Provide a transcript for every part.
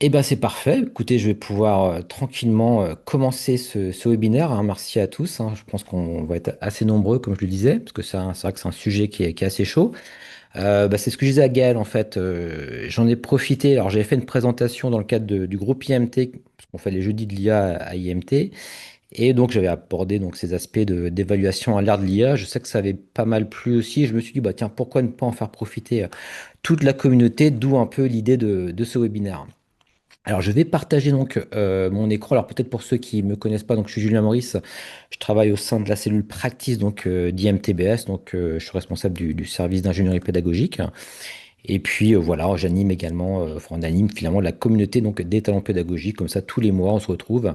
Eh ben c'est parfait. Écoutez, je vais pouvoir tranquillement commencer ce webinaire, hein. Merci à tous, hein. Je pense qu'on va être assez nombreux, comme je le disais, parce que c'est vrai que c'est un sujet qui est assez chaud. C'est ce que je disais à Gaël, en fait. J'en ai profité. Alors, j'avais fait une présentation dans le cadre du groupe IMT, parce qu'on fait les jeudis de l'IA à IMT. Et donc, j'avais abordé donc, ces aspects d'évaluation à l'ère de l'IA. Je sais que ça avait pas mal plu aussi. Je me suis dit, bah, tiens, pourquoi ne pas en faire profiter toute la communauté, d'où un peu l'idée de ce webinaire. Alors, je vais partager donc mon écran. Alors, peut-être pour ceux qui ne me connaissent pas, donc je suis Julien Maurice. Je travaille au sein de la cellule practice donc d'IMTBS. Donc, je suis responsable du service d'ingénierie pédagogique. Et puis voilà, j'anime également, enfin, on anime finalement la communauté donc des talents pédagogiques. Comme ça, tous les mois, on se retrouve.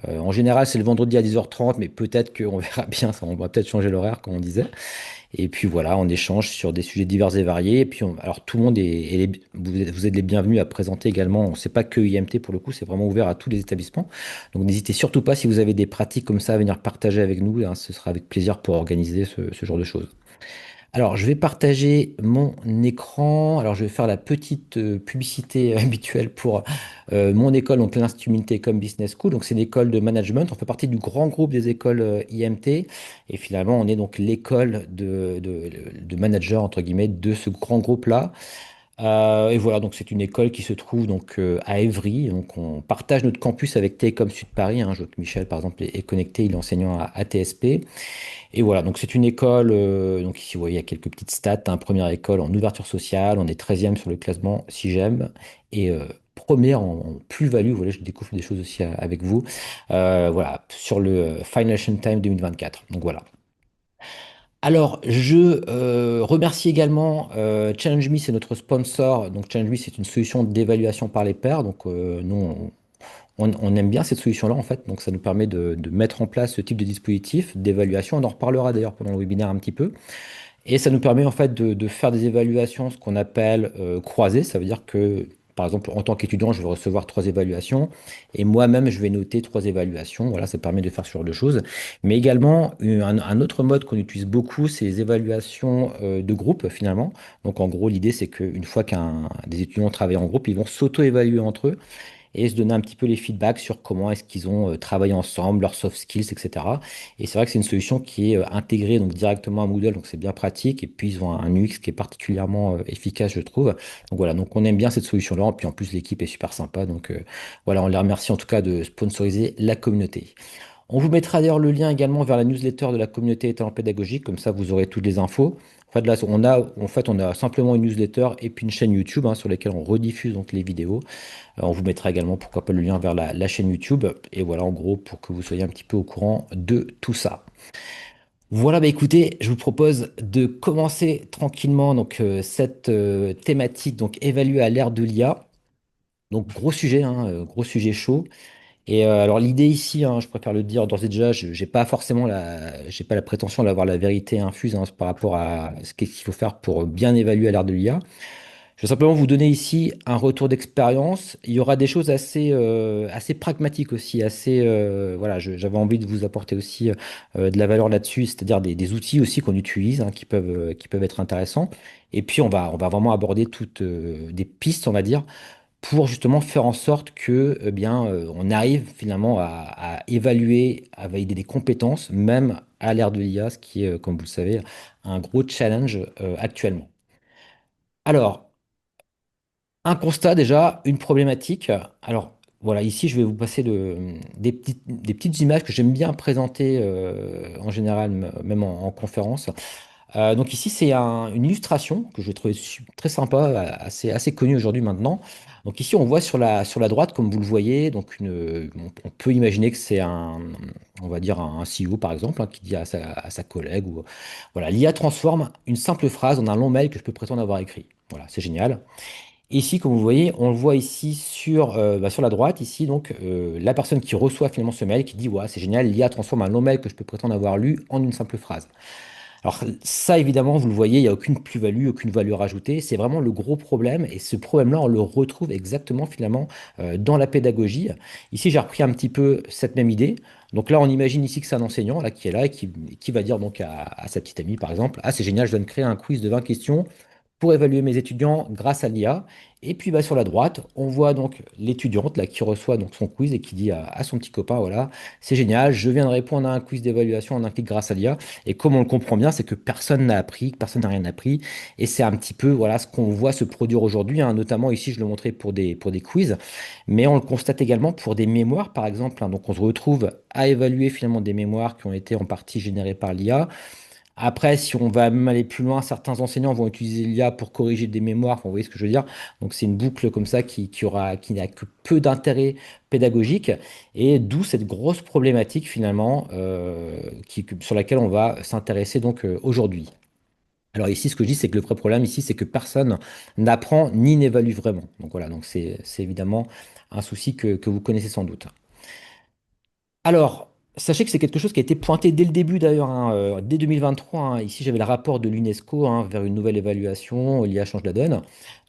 En général, c'est le vendredi à 10h30, mais peut-être qu'on verra bien. Ça, on va peut-être changer l'horaire, comme on disait. Et puis voilà, on échange sur des sujets divers et variés. Et puis, alors tout le monde vous êtes les bienvenus à présenter également. C'est pas que IMT pour le coup, c'est vraiment ouvert à tous les établissements. Donc n'hésitez surtout pas si vous avez des pratiques comme ça à venir partager avec nous, hein. Ce sera avec plaisir pour organiser ce genre de choses. Alors, je vais partager mon écran. Alors, je vais faire la petite publicité habituelle pour mon école, donc l'Institut Mintelecom Business School. Donc, c'est une école de management. On fait partie du grand groupe des écoles IMT. Et finalement, on est donc l'école de managers, entre guillemets, de ce grand groupe-là. Et voilà, donc c'est une école qui se trouve donc à Évry. Donc, on partage notre campus avec Télécom Sud Paris, hein. Je vois que Michel, par exemple, est connecté. Il est enseignant à TSP. Et voilà, donc c'est une école, donc ici vous voyez, il y a quelques petites stats, hein. Première école en ouverture sociale, on est 13e sur le classement SIGEM, et première en plus-value, voilà, je découvre des choses aussi avec vous, voilà, sur le Financial Times 2024, donc voilà. Alors, je remercie également ChallengeMe, c'est notre sponsor. Donc, ChallengeMe, c'est une solution d'évaluation par les pairs. Donc, nous, on aime bien cette solution-là, en fait. Donc, ça nous permet de mettre en place ce type de dispositif d'évaluation. On en reparlera d'ailleurs pendant le webinaire un petit peu. Et ça nous permet, en fait, de faire des évaluations, ce qu'on appelle croisées. Ça veut dire que, par exemple, en tant qu'étudiant, je vais recevoir trois évaluations. Et moi-même, je vais noter trois évaluations. Voilà, ça permet de faire ce genre de choses. Mais également, un autre mode qu'on utilise beaucoup, c'est les évaluations de groupe, finalement. Donc, en gros, l'idée, c'est qu'une fois des étudiants travaillent en groupe, ils vont s'auto-évaluer entre eux et se donner un petit peu les feedbacks sur comment est-ce qu'ils ont travaillé ensemble, leurs soft skills, etc. Et c'est vrai que c'est une solution qui est intégrée donc directement à Moodle, donc c'est bien pratique. Et puis ils ont un UX qui est particulièrement efficace, je trouve. Donc voilà, donc on aime bien cette solution-là. Et puis en plus, l'équipe est super sympa. Donc voilà, on les remercie en tout cas de sponsoriser la communauté. On vous mettra d'ailleurs le lien également vers la newsletter de la communauté talent pédagogique, comme ça vous aurez toutes les infos. En fait, là, on a simplement une newsletter et puis une chaîne YouTube, hein, sur lesquelles on rediffuse donc les vidéos. On vous mettra également, pourquoi pas, le lien vers la chaîne YouTube. Et voilà, en gros, pour que vous soyez un petit peu au courant de tout ça. Voilà, bah écoutez, je vous propose de commencer tranquillement donc, cette thématique, donc évaluer à l'ère de l'IA. Donc gros sujet, hein, gros sujet chaud. Et alors l'idée ici, hein, je préfère le dire d'ores et déjà, j'ai pas la prétention d'avoir la vérité infuse, hein, par rapport à ce qu'il faut faire pour bien évaluer à l'ère de l'IA. Je vais simplement vous donner ici un retour d'expérience. Il y aura des choses assez pragmatiques aussi, voilà, j'avais envie de vous apporter aussi de la valeur là-dessus, c'est-à-dire des outils aussi qu'on utilise, hein, qui peuvent être intéressants. Et puis on va vraiment aborder toutes des pistes, on va dire, pour justement faire en sorte que, on arrive finalement à évaluer, à valider des compétences, même à l'ère de l'IA, ce qui est, comme vous le savez, un gros challenge actuellement. Alors, un constat déjà, une problématique. Alors voilà, ici je vais vous passer des petites images que j'aime bien présenter en général, même en conférence. Donc ici c'est une illustration que je trouvais très sympa, assez connue aujourd'hui maintenant. Donc ici on voit sur la droite, comme vous le voyez, donc on peut imaginer que c'est on va dire un CEO par exemple, hein, qui dit à sa collègue, ou voilà, l'IA transforme une simple phrase en un long mail que je peux prétendre avoir écrit. Voilà, c'est génial. Ici, comme vous voyez, on le voit ici sur la droite, ici, donc la personne qui reçoit finalement ce mail qui dit, ouais, c'est génial, l'IA transforme un long mail que je peux prétendre avoir lu en une simple phrase. Alors ça, évidemment, vous le voyez, il n'y a aucune plus-value, aucune valeur ajoutée. C'est vraiment le gros problème. Et ce problème-là, on le retrouve exactement finalement dans la pédagogie. Ici, j'ai repris un petit peu cette même idée. Donc là, on imagine ici que c'est un enseignant qui est là et qui va dire donc à sa petite amie, par exemple, ah, c'est génial, je viens de créer un quiz de 20 questions pour évaluer mes étudiants grâce à l'IA. Et puis bah, sur la droite, on voit donc l'étudiante là, qui reçoit donc son quiz et qui dit à son petit copain, voilà, c'est génial, je viens de répondre à un quiz d'évaluation en un clic grâce à l'IA. Et comme on le comprend bien, c'est que personne n'a appris, que personne n'a rien appris. Et c'est un petit peu voilà, ce qu'on voit se produire aujourd'hui, hein. Notamment ici, je le montrais pour des quiz, mais on le constate également pour des mémoires, par exemple, hein. Donc on se retrouve à évaluer finalement des mémoires qui ont été en partie générées par l'IA. Après, si on va même aller plus loin, certains enseignants vont utiliser l'IA pour corriger des mémoires. Enfin, vous voyez ce que je veux dire? Donc, c'est une boucle comme ça qui n'a que peu d'intérêt pédagogique, et d'où cette grosse problématique finalement sur laquelle on va s'intéresser donc aujourd'hui. Alors ici, ce que je dis, c'est que le vrai problème ici, c'est que personne n'apprend ni n'évalue vraiment. Donc voilà, donc c'est évidemment un souci que vous connaissez sans doute. Alors, sachez que c'est quelque chose qui a été pointé dès le début d'ailleurs, hein, dès 2023, hein. Ici, j'avais le rapport de l'UNESCO, hein, vers une nouvelle évaluation, l'IA change la donne.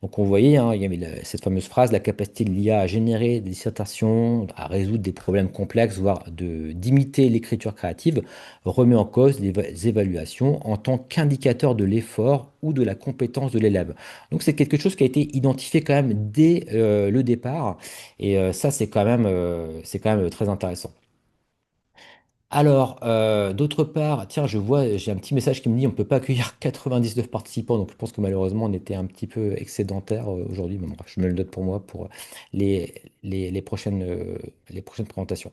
Donc, on voyait, hein, il y avait cette fameuse phrase, la capacité de l'IA à générer des dissertations, à résoudre des problèmes complexes, voire d'imiter l'écriture créative, remet en cause les évaluations en tant qu'indicateur de l'effort ou de la compétence de l'élève. Donc, c'est quelque chose qui a été identifié quand même dès le départ. Et ça, c'est quand même très intéressant. Alors, d'autre part, tiens, je vois, j'ai un petit message qui me dit on ne peut pas accueillir 99 participants, donc je pense que malheureusement on était un petit peu excédentaire aujourd'hui, mais bon, bref, je me le note pour moi pour les, les prochaines présentations.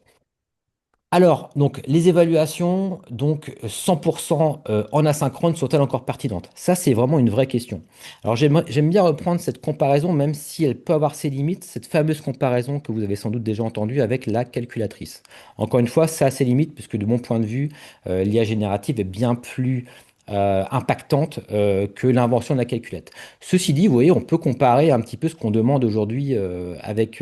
Alors, donc, les évaluations, donc 100% en asynchrone, sont-elles encore pertinentes? Ça, c'est vraiment une vraie question. Alors, j'aime bien reprendre cette comparaison, même si elle peut avoir ses limites, cette fameuse comparaison que vous avez sans doute déjà entendue avec la calculatrice. Encore une fois, ça a ses limites, puisque de mon point de vue, l'IA générative est bien plus impactante que l'invention de la calculette. Ceci dit, vous voyez, on peut comparer un petit peu ce qu'on demande aujourd'hui avec,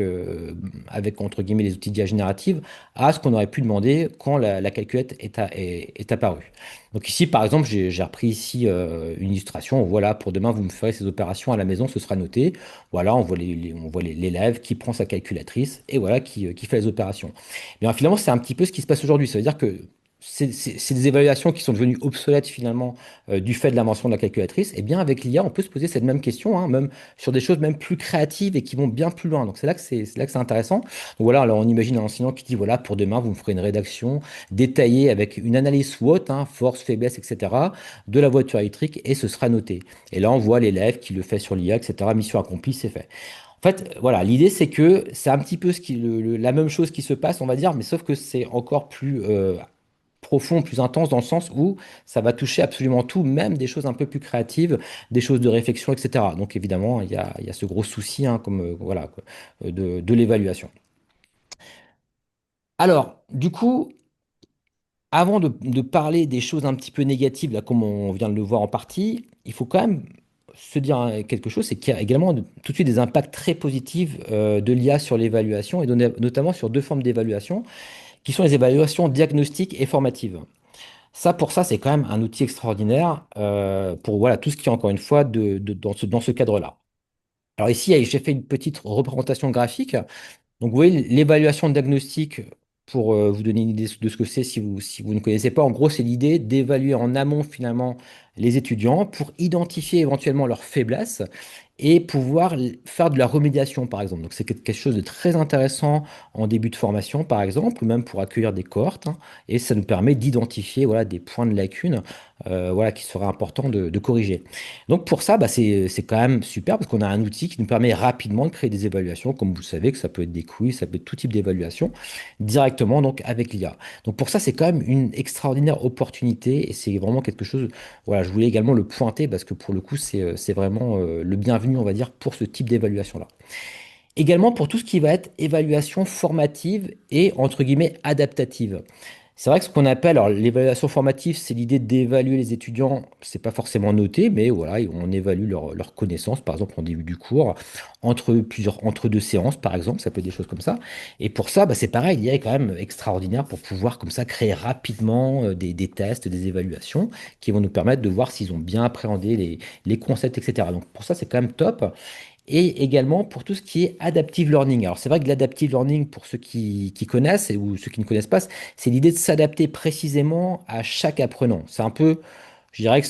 entre guillemets, les outils d'IA générative à ce qu'on aurait pu demander quand la calculette est apparue. Donc ici, par exemple, j'ai repris ici une illustration. Voilà, pour demain, vous me ferez ces opérations à la maison, ce sera noté. Voilà, on voit on voit l'élève qui prend sa calculatrice et voilà, qui fait les opérations. Mais finalement, c'est un petit peu ce qui se passe aujourd'hui. Ça veut dire que c'est des évaluations qui sont devenues obsolètes finalement du fait de l'invention de la calculatrice. Et bien avec l'IA, on peut se poser cette même question, hein, même sur des choses même plus créatives et qui vont bien plus loin. Donc c'est là que c'est intéressant. Donc voilà, alors on imagine un enseignant qui dit, voilà, pour demain, vous me ferez une rédaction détaillée avec une analyse SWOT, hein, force, faiblesse, etc., de la voiture électrique, et ce sera noté. Et là, on voit l'élève qui le fait sur l'IA, etc. Mission accomplie, c'est fait. En fait, voilà, l'idée c'est que c'est un petit peu la même chose qui se passe, on va dire, mais sauf que c'est encore plus profond, plus intense, dans le sens où ça va toucher absolument tout, même des choses un peu plus créatives, des choses de réflexion, etc. Donc évidemment, il y a ce gros souci, hein, comme voilà, quoi, de l'évaluation. Alors, du coup, avant de parler des choses un petit peu négatives, là, comme on vient de le voir en partie, il faut quand même se dire quelque chose, c'est qu'il y a également tout de suite des impacts très positifs de l'IA sur l'évaluation, et notamment sur deux formes d'évaluation, qui sont les évaluations diagnostiques et formatives. Ça, pour ça, c'est quand même un outil extraordinaire pour voilà, tout ce qui est, encore une fois, dans ce cadre-là. Alors ici, j'ai fait une petite représentation graphique. Donc, vous voyez, l'évaluation diagnostique, pour vous donner une idée de ce que c'est si vous ne connaissez pas, en gros, c'est l'idée d'évaluer en amont, finalement, les étudiants pour identifier éventuellement leurs faiblesses et pouvoir faire de la remédiation, par exemple. Donc, c'est quelque chose de très intéressant en début de formation, par exemple, ou même pour accueillir des cohortes, hein. Et ça nous permet d'identifier voilà, des points de lacune voilà, qui seraient importants de corriger. Donc pour ça, bah, c'est quand même super parce qu'on a un outil qui nous permet rapidement de créer des évaluations, comme vous le savez, que ça peut être des quiz, ça peut être tout type d'évaluation, directement donc avec l'IA. Donc pour ça, c'est quand même une extraordinaire opportunité et c'est vraiment quelque chose, voilà, je voulais également le pointer parce que pour le coup, c'est vraiment le bienvenu, on va dire, pour ce type d'évaluation-là. Également pour tout ce qui va être évaluation formative et entre guillemets adaptative. C'est vrai que ce qu'on appelle, alors l'évaluation formative, c'est l'idée d'évaluer les étudiants, c'est pas forcément noté, mais voilà, on évalue leurs connaissances, par exemple en début du cours, entre deux séances, par exemple, ça peut être des choses comme ça. Et pour ça, bah, c'est pareil, il y a quand même extraordinaire pour pouvoir comme ça créer rapidement des tests, des évaluations qui vont nous permettre de voir s'ils ont bien appréhendé les concepts, etc. Donc pour ça, c'est quand même top. Et également pour tout ce qui est adaptive learning. Alors c'est vrai que l'adaptive learning, pour ceux qui connaissent ou ceux qui ne connaissent pas, c'est l'idée de s'adapter précisément à chaque apprenant. C'est un peu, je dirais que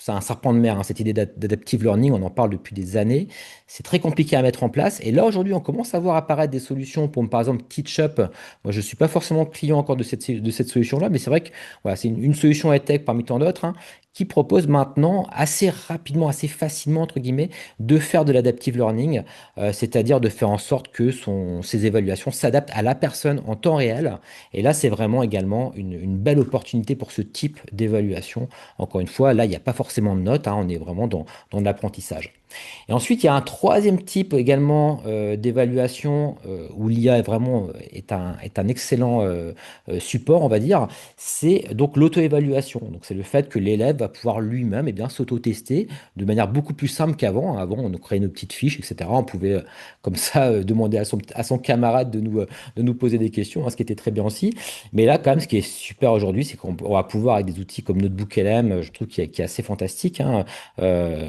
c'est un serpent de mer, hein, cette idée d'adaptive learning, on en parle depuis des années. C'est très compliqué à mettre en place. Et là, aujourd'hui, on commence à voir apparaître des solutions pour, par exemple, TeachUp. Moi, je ne suis pas forcément client encore de cette solution-là, mais c'est vrai que voilà, c'est une solution EdTech parmi tant d'autres, hein, qui propose maintenant assez rapidement, assez facilement, entre guillemets, de faire de l'adaptive learning, c'est-à-dire de faire en sorte que ses évaluations s'adaptent à la personne en temps réel. Et là, c'est vraiment également une belle opportunité pour ce type d'évaluation. Encore une fois, là, il n'y a pas forcément de notes, hein, on est vraiment dans de l'apprentissage. Et ensuite, il y a un troisième type également d'évaluation où l'IA est vraiment est un excellent support, on va dire. C'est donc l'auto-évaluation. Donc, c'est le fait que l'élève va pouvoir lui-même bien s'auto-tester de manière beaucoup plus simple qu'avant. Avant, on créait nos petites fiches, etc. On pouvait comme ça demander à son camarade de nous poser des questions, hein, ce qui était très bien aussi. Mais là, quand même, ce qui est super aujourd'hui, c'est qu'on va pouvoir, avec des outils comme Notebook LM, je trouve qu'il est assez fantastique, hein,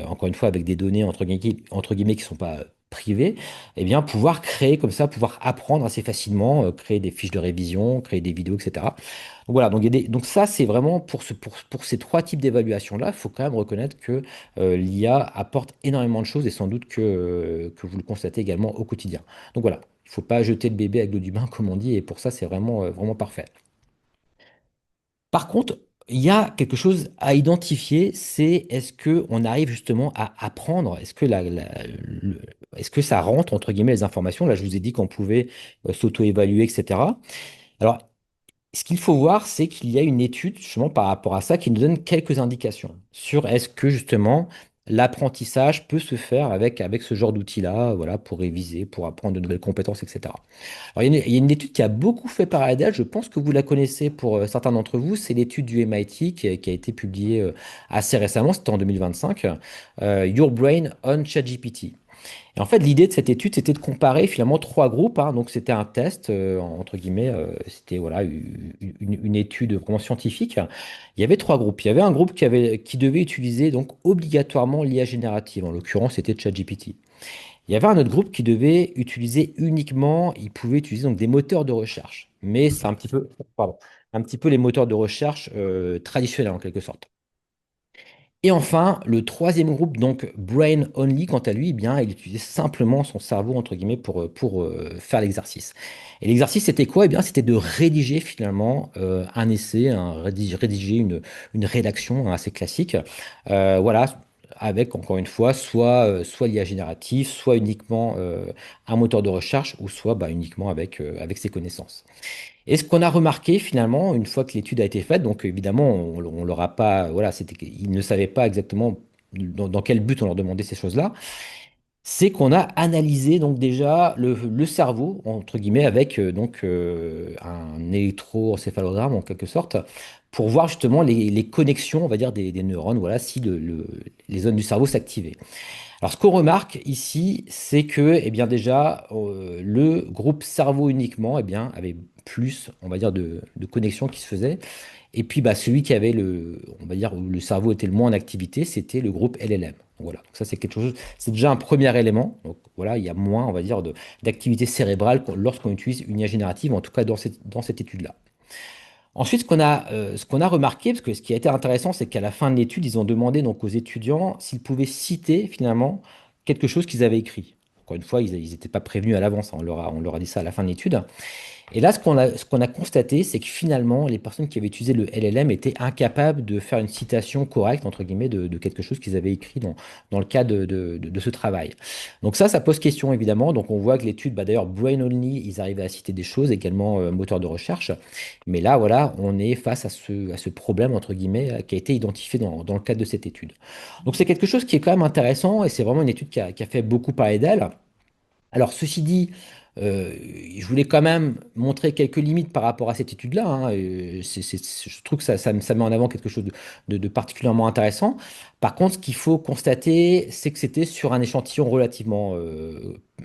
encore une fois, avec des données entre guillemets qui ne sont pas privées, eh bien, pouvoir créer comme ça, pouvoir apprendre assez facilement, créer des fiches de révision, créer des vidéos, etc. Donc voilà, donc, donc ça, c'est vraiment pour ces trois types d'évaluation-là, il faut quand même reconnaître que l'IA apporte énormément de choses et sans doute que vous le constatez également au quotidien. Donc voilà, il ne faut pas jeter le bébé avec l'eau du bain, comme on dit, et pour ça, c'est vraiment, vraiment parfait. Par contre, il y a quelque chose à identifier, c'est est-ce que on arrive justement à apprendre, est-ce que est-ce que ça rentre entre guillemets les informations? Là, je vous ai dit qu'on pouvait s'auto-évaluer, etc. Alors, ce qu'il faut voir, c'est qu'il y a une étude justement par rapport à ça qui nous donne quelques indications sur est-ce que justement l'apprentissage peut se faire avec ce genre d'outils-là, voilà, pour réviser, pour apprendre de nouvelles compétences, etc. Alors, il y a une étude qui a beaucoup fait parler d'elle, je pense que vous la connaissez pour certains d'entre vous, c'est l'étude du MIT qui a été publiée assez récemment, c'était en 2025, Your Brain on ChatGPT. Et en fait, l'idée de cette étude, c'était de comparer finalement trois groupes, hein. Donc, c'était un test, entre guillemets, c'était voilà, une étude vraiment scientifique. Il y avait trois groupes. Il y avait un groupe qui devait utiliser donc obligatoirement l'IA générative. En l'occurrence, c'était ChatGPT. Il y avait un autre groupe qui devait utiliser uniquement, il pouvait utiliser donc des moteurs de recherche. Mais c'est un petit peu, pardon, un petit peu les moteurs de recherche traditionnels en quelque sorte. Et enfin, le troisième groupe, donc Brain Only, quant à lui, eh bien, il utilisait simplement son cerveau, entre guillemets, pour faire l'exercice. Et l'exercice, c'était quoi? Eh bien, c'était de rédiger finalement un essai, rédiger une rédaction, hein, assez classique. Voilà, avec, encore une fois, soit l'IA générative, soit uniquement un moteur de recherche, ou soit bah, uniquement avec ses connaissances. Et ce qu'on a remarqué finalement, une fois que l'étude a été faite, donc évidemment, on leur a pas, voilà, ils ne savaient pas exactement dans quel but on leur demandait ces choses-là, c'est qu'on a analysé donc déjà le cerveau, entre guillemets, avec un électroencéphalogramme en quelque sorte, pour voir justement les connexions, on va dire, des neurones, voilà, si les zones du cerveau s'activaient. Alors, ce qu'on remarque ici, c'est que, eh bien, déjà, le groupe cerveau uniquement, eh bien, avait plus, on va dire, de connexions qui se faisaient. Et puis, bah, celui qui avait on va dire, où le cerveau était le moins en activité, c'était le groupe LLM. Voilà. Donc ça, c'est quelque chose, c'est déjà un premier élément. Donc, voilà, il y a moins, on va dire, d'activité cérébrale lorsqu'on utilise une IA générative, en tout cas dans cette étude-là. Ensuite, ce qu'on a remarqué, parce que ce qui a été intéressant, c'est qu'à la fin de l'étude, ils ont demandé donc aux étudiants s'ils pouvaient citer finalement quelque chose qu'ils avaient écrit. Encore une fois, ils n'étaient pas prévenus à l'avance, hein, on leur a dit ça à la fin de l'étude. Et là, ce qu'on a constaté, c'est que finalement, les personnes qui avaient utilisé le LLM étaient incapables de faire une citation correcte, entre guillemets, de quelque chose qu'ils avaient écrit dans le cadre de ce travail. Donc ça pose question, évidemment. Donc on voit que l'étude, bah, d'ailleurs, Brain Only, ils arrivaient à citer des choses, également moteur de recherche. Mais là, voilà, on est face à ce problème, entre guillemets, qui a été identifié dans le cadre de cette étude. Donc c'est quelque chose qui est quand même intéressant et c'est vraiment une étude qui a fait beaucoup parler d'elle. Alors, ceci dit, euh, je voulais quand même montrer quelques limites par rapport à cette étude-là, hein. Je trouve que ça met en avant quelque chose de particulièrement intéressant. Par contre, ce qu'il faut constater, c'est que c'était sur un échantillon relativement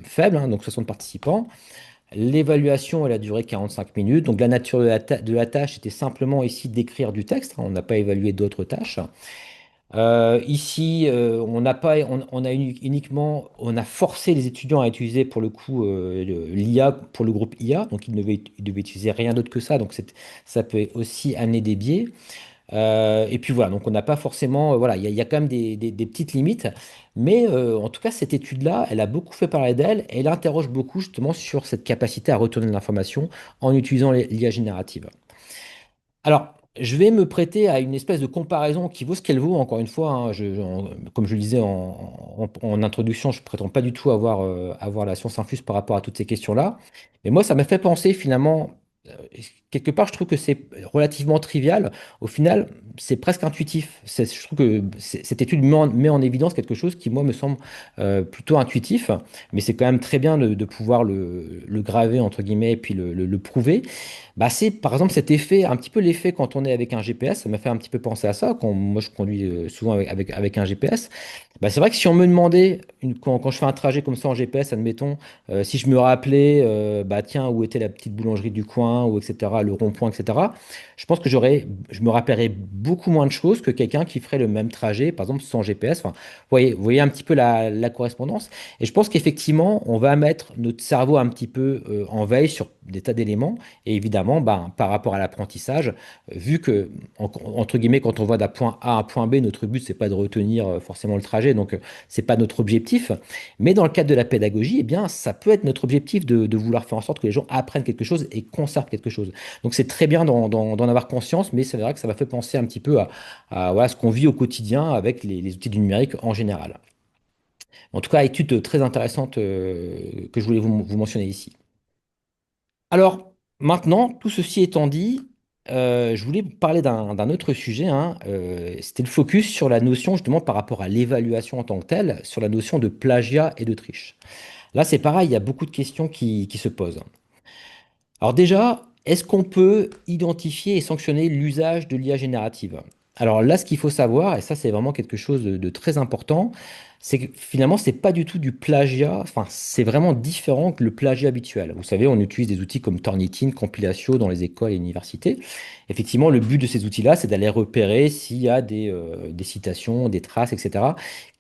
faible, hein, donc 60 participants. L'évaluation, elle a duré 45 minutes. Donc, la nature de la tâche était simplement ici d'écrire du texte, hein. On n'a pas évalué d'autres tâches. Ici, on n'a pas, on a uniquement, on a forcé les étudiants à utiliser pour le coup l'IA pour le groupe IA, donc ils devaient utiliser rien d'autre que ça, donc ça peut aussi amener des biais. Et puis voilà, donc on n'a pas forcément, voilà, il y a quand même des petites limites, mais en tout cas, cette étude-là, elle a beaucoup fait parler d'elle, et elle interroge beaucoup justement sur cette capacité à retourner de l'information en utilisant l'IA générative. Alors, je vais me prêter à une espèce de comparaison qui vaut ce qu'elle vaut, encore une fois, hein. Comme je le disais en introduction, je ne prétends pas du tout avoir la science infuse par rapport à toutes ces questions-là. Mais moi, ça m'a fait penser finalement, euh, quelque part, je trouve que c'est relativement trivial. Au final, c'est presque intuitif. Je trouve que cette étude met en évidence quelque chose qui, moi, me semble plutôt intuitif. Mais c'est quand même très bien de pouvoir le graver, entre guillemets, et puis le prouver. Bah, c'est par exemple cet effet, un petit peu l'effet quand on est avec un GPS, ça m'a fait un petit peu penser à ça, quand moi je conduis souvent avec un GPS. Bah, c'est vrai que si on me demandait, quand je fais un trajet comme ça en GPS, admettons, si je me rappelais, bah tiens, où était la petite boulangerie du coin, ou etc., le rond-point, etc., je pense que je me rappellerais beaucoup moins de choses que quelqu'un qui ferait le même trajet, par exemple sans GPS. Enfin, vous voyez un petit peu la correspondance. Et je pense qu'effectivement, on va mettre notre cerveau un petit peu en veille sur des tas d'éléments. Et évidemment, ben, par rapport à l'apprentissage, vu que, entre guillemets, quand on va d'un point A à un point B, notre but, c'est pas de retenir forcément le trajet, donc c'est pas notre objectif. Mais dans le cadre de la pédagogie, eh bien, ça peut être notre objectif de vouloir faire en sorte que les gens apprennent quelque chose et conservent quelque chose. Donc c'est très bien d'en avoir conscience, mais c'est vrai que ça m'a fait penser un petit peu voilà, ce qu'on vit au quotidien avec les outils du numérique en général. En tout cas, étude très intéressante que je voulais vous mentionner ici. Alors, maintenant, tout ceci étant dit, je voulais vous parler d'un autre sujet, hein. C'était le focus sur la notion, justement, par rapport à l'évaluation en tant que telle, sur la notion de plagiat et de triche. Là, c'est pareil, il y a beaucoup de questions qui se posent. Alors déjà, est-ce qu'on peut identifier et sanctionner l'usage de l'IA générative? Alors là, ce qu'il faut savoir, et ça c'est vraiment quelque chose de très important, c'est que finalement, c'est pas du tout du plagiat, enfin c'est vraiment différent que le plagiat habituel. Vous savez, on utilise des outils comme Turnitin, Compilatio dans les écoles et universités. Effectivement, le but de ces outils-là, c'est d'aller repérer s'il y a des citations, des traces, etc.,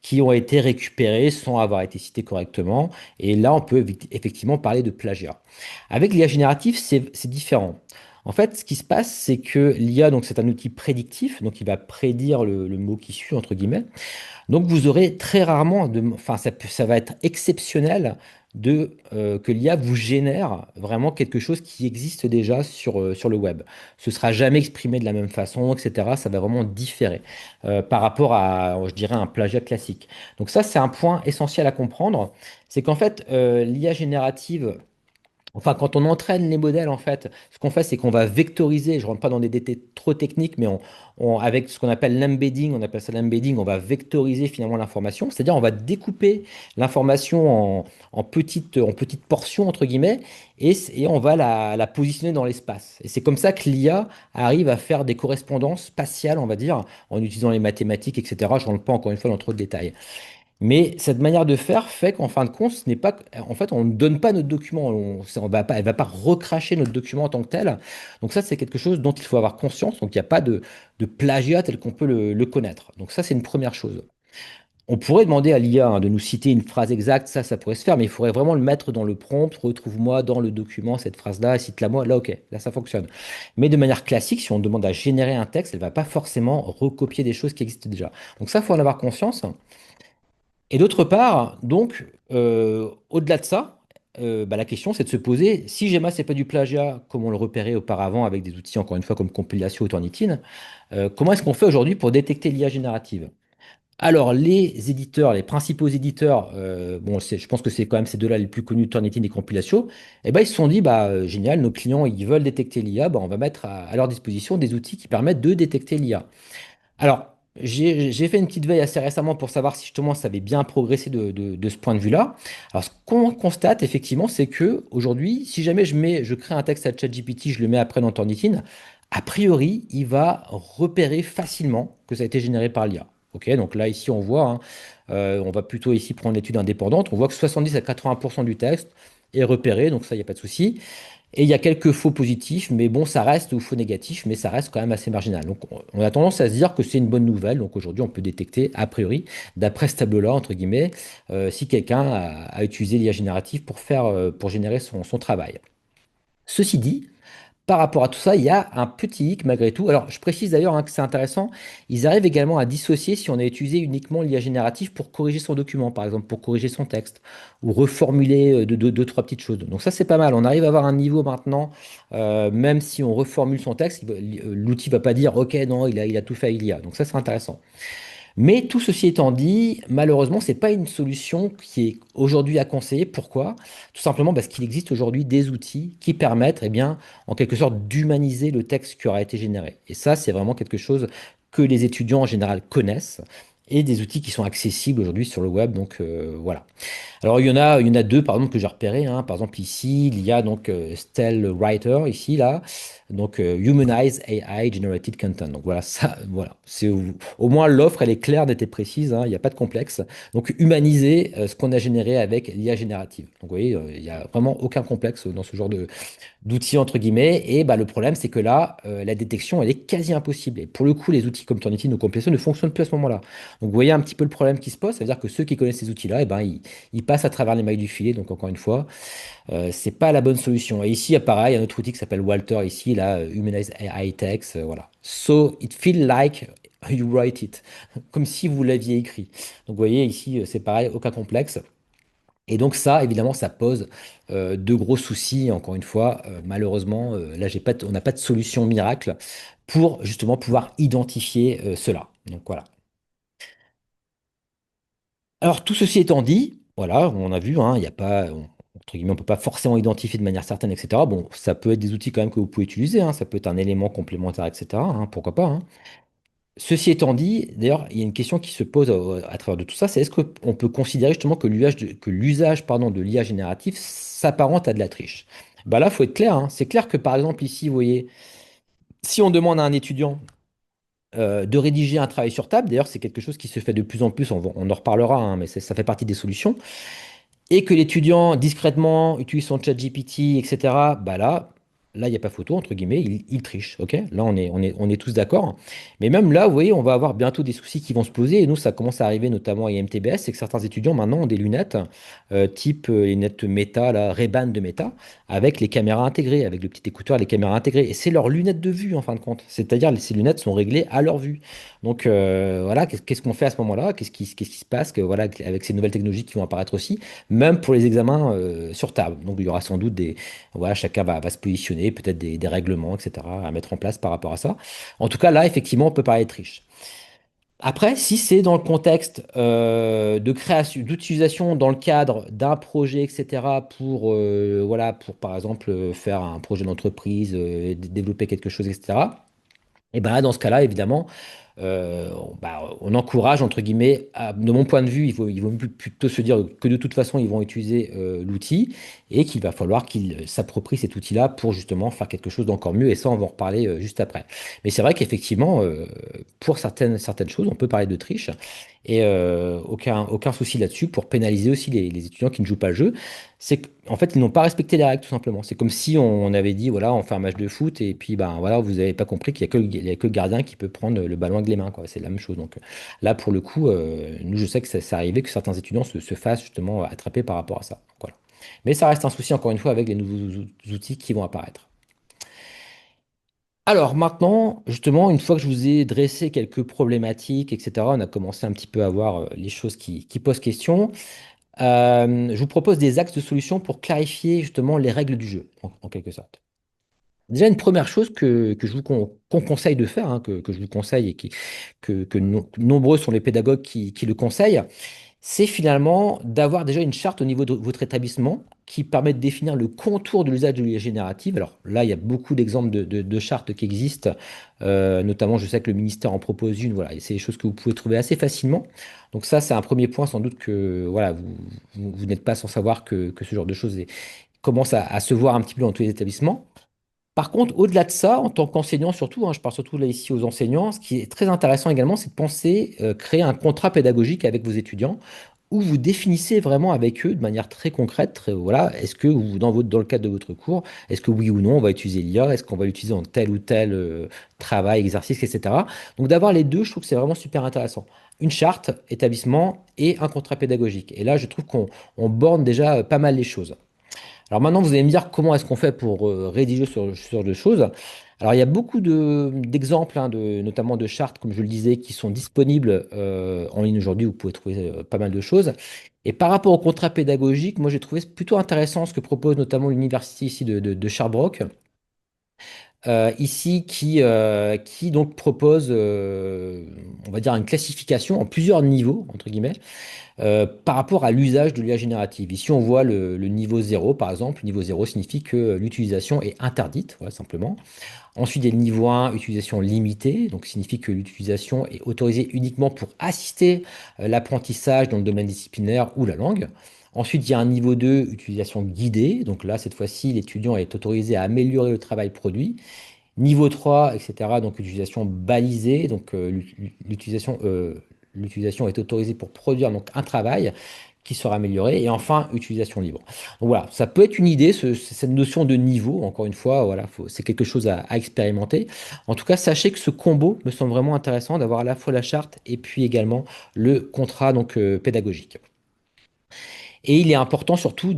qui ont été récupérées sans avoir été citées correctement. Et là, on peut effectivement parler de plagiat. Avec l'IA générative, c'est différent. En fait, ce qui se passe, c'est que l'IA, donc c'est un outil prédictif, donc il va prédire le mot qui suit, entre guillemets. Donc vous aurez très rarement, enfin ça va être exceptionnel que l'IA vous génère vraiment quelque chose qui existe déjà sur le web. Ce sera jamais exprimé de la même façon, etc. Ça va vraiment différer par rapport à, je dirais, un plagiat classique. Donc ça, c'est un point essentiel à comprendre. C'est qu'en fait, l'IA générative, enfin, quand on entraîne les modèles, en fait, ce qu'on fait, c'est qu'on va vectoriser, je rentre pas dans des détails trop techniques, mais avec ce qu'on appelle l'embedding, on appelle ça l'embedding, on va vectoriser finalement l'information, c'est-à-dire on va découper l'information en petites portions, entre guillemets, et on va la positionner dans l'espace. Et c'est comme ça que l'IA arrive à faire des correspondances spatiales, on va dire, en utilisant les mathématiques, etc. Je rentre pas encore une fois dans trop de détails. Mais cette manière de faire fait qu'en fin de compte, ce n'est pas, en fait, on ne donne pas notre document. Elle va pas recracher notre document en tant que tel. Donc ça, c'est quelque chose dont il faut avoir conscience. Donc il n'y a pas de plagiat tel qu'on peut le connaître. Donc ça, c'est une première chose. On pourrait demander à l'IA de nous citer une phrase exacte, ça pourrait se faire, mais il faudrait vraiment le mettre dans le prompt. Retrouve-moi dans le document cette phrase-là, cite-la moi. Là, ok, là, ça fonctionne. Mais de manière classique, si on demande à générer un texte, elle va pas forcément recopier des choses qui existent déjà. Donc ça, il faut en avoir conscience. Et d'autre part, donc, au-delà de ça, bah, la question c'est de se poser, si Gemma c'est pas du plagiat, comme on le repérait auparavant avec des outils, encore une fois, comme Compilation ou Turnitin, comment est-ce qu'on fait aujourd'hui pour détecter l'IA générative? Alors, les éditeurs, les principaux éditeurs, bon, je pense que c'est quand même ces deux-là les plus connus, Turnitin et Compilation, eh ben, ils se sont dit, bah, génial, nos clients, ils veulent détecter l'IA, bah, on va mettre à leur disposition des outils qui permettent de détecter l'IA. Alors, j'ai fait une petite veille assez récemment pour savoir si justement ça avait bien progressé de ce point de vue-là. Alors, ce qu'on constate effectivement, c'est que aujourd'hui, si jamais je crée un texte à ChatGPT, je le mets après dans Turnitin, a priori, il va repérer facilement que ça a été généré par l'IA. Ok, donc là, ici, on voit, hein, on va plutôt ici prendre l'étude indépendante. On voit que 70 à 80% du texte est repéré, donc ça, il n'y a pas de souci. Et il y a quelques faux positifs, mais bon, ça reste, ou faux négatifs, mais ça reste quand même assez marginal. Donc, on a tendance à se dire que c'est une bonne nouvelle. Donc, aujourd'hui, on peut détecter, a priori, d'après ce tableau-là, entre guillemets, si quelqu'un a utilisé l'IA générative pour générer son travail. Ceci dit, par rapport à tout ça, il y a un petit hic malgré tout. Alors, je précise d'ailleurs hein, que c'est intéressant. Ils arrivent également à dissocier si on a utilisé uniquement l'IA générative pour corriger son document, par exemple, pour corriger son texte ou reformuler deux, trois petites choses. Donc ça, c'est pas mal. On arrive à avoir un niveau maintenant, même si on reformule son texte, l'outil va pas dire, OK, non, il a tout fait à l'IA. Donc ça, c'est intéressant. Mais tout ceci étant dit, malheureusement, c'est pas une solution qui est aujourd'hui à conseiller. Pourquoi? Tout simplement parce qu'il existe aujourd'hui des outils qui permettent, eh bien, en quelque sorte, d'humaniser le texte qui aura été généré. Et ça, c'est vraiment quelque chose que les étudiants en général connaissent et des outils qui sont accessibles aujourd'hui sur le web. Donc voilà. Alors, il y en a deux, par exemple, que j'ai repéré, hein. Par exemple, ici, il y a donc Stell Writer, ici, là. Donc, Humanize AI Generated Content. Donc, voilà, ça, voilà. Au moins, l'offre, elle est claire, nette et précise, hein. Il n'y a pas de complexe. Donc, humaniser ce qu'on a généré avec l'IA générative. Donc, vous voyez, il n'y a vraiment aucun complexe dans ce genre d'outils entre guillemets. Et bah, le problème, c'est que là, la détection, elle est quasi impossible. Et pour le coup, les outils comme Turnitin ou Complesso ne fonctionnent plus à ce moment-là. Donc, vous voyez un petit peu le problème qui se pose. Ça veut dire que ceux qui connaissent ces outils-là, eh ben, ils passent à travers les mailles du filet. Donc, encore une fois, c'est pas la bonne solution. Et ici, il y a pareil, un autre outil qui s'appelle Walter, ici, là, Humanize AI Text. Voilà. So, it feel like you write it. Comme si vous l'aviez écrit. Donc, vous voyez, ici, c'est pareil, aucun complexe. Et donc ça, évidemment, ça pose de gros soucis. Encore une fois, malheureusement, là, on n'a pas de solution miracle pour justement pouvoir identifier cela. Donc voilà. Alors tout ceci étant dit, voilà, on a vu, hein, il n'y a pas, entre guillemets, on peut pas forcément identifier de manière certaine, etc. Bon, ça peut être des outils quand même que vous pouvez utiliser, hein, ça peut être un élément complémentaire, etc. Hein, pourquoi pas, hein. Ceci étant dit, d'ailleurs, il y a une question qui se pose à travers de tout ça, c'est est-ce qu'on peut considérer justement que l'usage pardon, de l'IA génératif s'apparente à de la triche? Bah là, il faut être clair, hein. C'est clair que par exemple ici, vous voyez, si on demande à un étudiant de rédiger un travail sur table, d'ailleurs c'est quelque chose qui se fait de plus en plus, on en reparlera, hein, mais ça fait partie des solutions, et que l'étudiant discrètement utilise son chat GPT, etc., bah là, il n'y a pas photo, entre guillemets, il triche, ok? Là, on est tous d'accord. Mais même là, vous voyez, on va avoir bientôt des soucis qui vont se poser, et nous, ça commence à arriver notamment à IMTBS, c'est que certains étudiants maintenant ont des lunettes, type les lunettes Meta, la Ray-Ban de Meta, avec les caméras intégrées, avec le petit écouteur et les caméras intégrées. Et c'est leurs lunettes de vue, en fin de compte. C'est-à-dire, ces lunettes sont réglées à leur vue. Donc, voilà, qu'est-ce qu'on fait à ce moment-là? Qu'est-ce qui se passe que, voilà, avec ces nouvelles technologies qui vont apparaître aussi? Même pour les examens sur table. Donc il y aura sans doute voilà, chacun va se positionner, peut-être des règlements, etc. à mettre en place par rapport à ça. En tout cas, là, effectivement, on peut parler de triche. Après, si c'est dans le contexte de création, d'utilisation dans le cadre d'un projet, etc., voilà, pour par exemple faire un projet d'entreprise, développer quelque chose, etc., et ben là, dans ce cas-là, évidemment, on encourage, entre guillemets, de mon point de vue, il vaut plutôt se dire que de toute façon, ils vont utiliser l'outil et qu'il va falloir qu'ils s'approprient cet outil-là pour justement faire quelque chose d'encore mieux. Et ça, on va en reparler juste après. Mais c'est vrai qu'effectivement, pour certaines choses, on peut parler de triche et aucun souci là-dessus pour pénaliser aussi les étudiants qui ne jouent pas le jeu. C'est qu'en fait, ils n'ont pas respecté les règles, tout simplement. C'est comme si on avait dit, voilà, on fait un match de foot et puis, ben voilà, vous n'avez pas compris qu'il y a que le gardien qui peut prendre le ballon avec les mains, quoi. C'est la même chose. Donc là, pour le coup, nous, je sais que ça arrivé que certains étudiants se fassent justement attraper par rapport à ça. Donc, voilà. Mais ça reste un souci, encore une fois, avec les nouveaux outils qui vont apparaître. Alors maintenant, justement, une fois que je vous ai dressé quelques problématiques, etc., on a commencé un petit peu à voir les choses qui posent question. Je vous propose des axes de solution pour clarifier justement les règles du jeu, en quelque sorte. Déjà, une première chose qu'on conseille de faire, hein, que je vous conseille et que nombreux sont les pédagogues qui le conseillent, c'est finalement d'avoir déjà une charte au niveau de votre établissement qui permet de définir le contour de l'usage de l'IA générative. Alors là, il y a beaucoup d'exemples de chartes qui existent, notamment je sais que le ministère en propose une, voilà, et c'est des choses que vous pouvez trouver assez facilement. Donc ça, c'est un premier point, sans doute que voilà, vous n'êtes pas sans savoir que ce genre de choses commence à se voir un petit peu dans tous les établissements. Par contre, au-delà de ça, en tant qu'enseignant surtout, hein, je parle surtout là ici aux enseignants, ce qui est très intéressant également, c'est de penser, créer un contrat pédagogique avec vos étudiants où vous définissez vraiment avec eux de manière très concrète, voilà, est-ce que vous, dans le cadre de votre cours, est-ce que oui ou non on va utiliser l'IA, est-ce qu'on va l'utiliser dans tel ou tel travail, exercice, etc. Donc d'avoir les deux, je trouve que c'est vraiment super intéressant. Une charte, établissement et un contrat pédagogique. Et là, je trouve qu'on borne déjà pas mal les choses. Alors maintenant, vous allez me dire comment est-ce qu'on fait pour rédiger ce genre de choses. Alors il y a beaucoup d'exemples, hein, notamment de chartes, comme je le disais, qui sont disponibles en ligne aujourd'hui. Vous pouvez trouver pas mal de choses. Et par rapport au contrat pédagogique, moi j'ai trouvé plutôt intéressant ce que propose notamment l'université ici de Sherbrooke, ici qui donc propose, on va dire, une classification en plusieurs niveaux, entre guillemets, par rapport à l'usage de l'IA générative. Ici, on voit le niveau zéro, par exemple. Le niveau zéro signifie que l'utilisation est interdite, voilà, simplement. Ensuite, il y a le niveau 1, utilisation limitée, donc signifie que l'utilisation est autorisée uniquement pour assister l'apprentissage dans le domaine disciplinaire ou la langue. Ensuite, il y a un niveau 2, utilisation guidée. Donc là, cette fois-ci, l'étudiant est autorisé à améliorer le travail produit. Niveau 3, etc. Donc utilisation balisée. Donc l'utilisation est autorisée pour produire donc, un travail qui sera amélioré. Et enfin, utilisation libre. Donc voilà, ça peut être une idée, cette notion de niveau. Encore une fois, voilà, c'est quelque chose à expérimenter. En tout cas, sachez que ce combo me semble vraiment intéressant d'avoir à la fois la charte et puis également le contrat donc, pédagogique. Et il est important surtout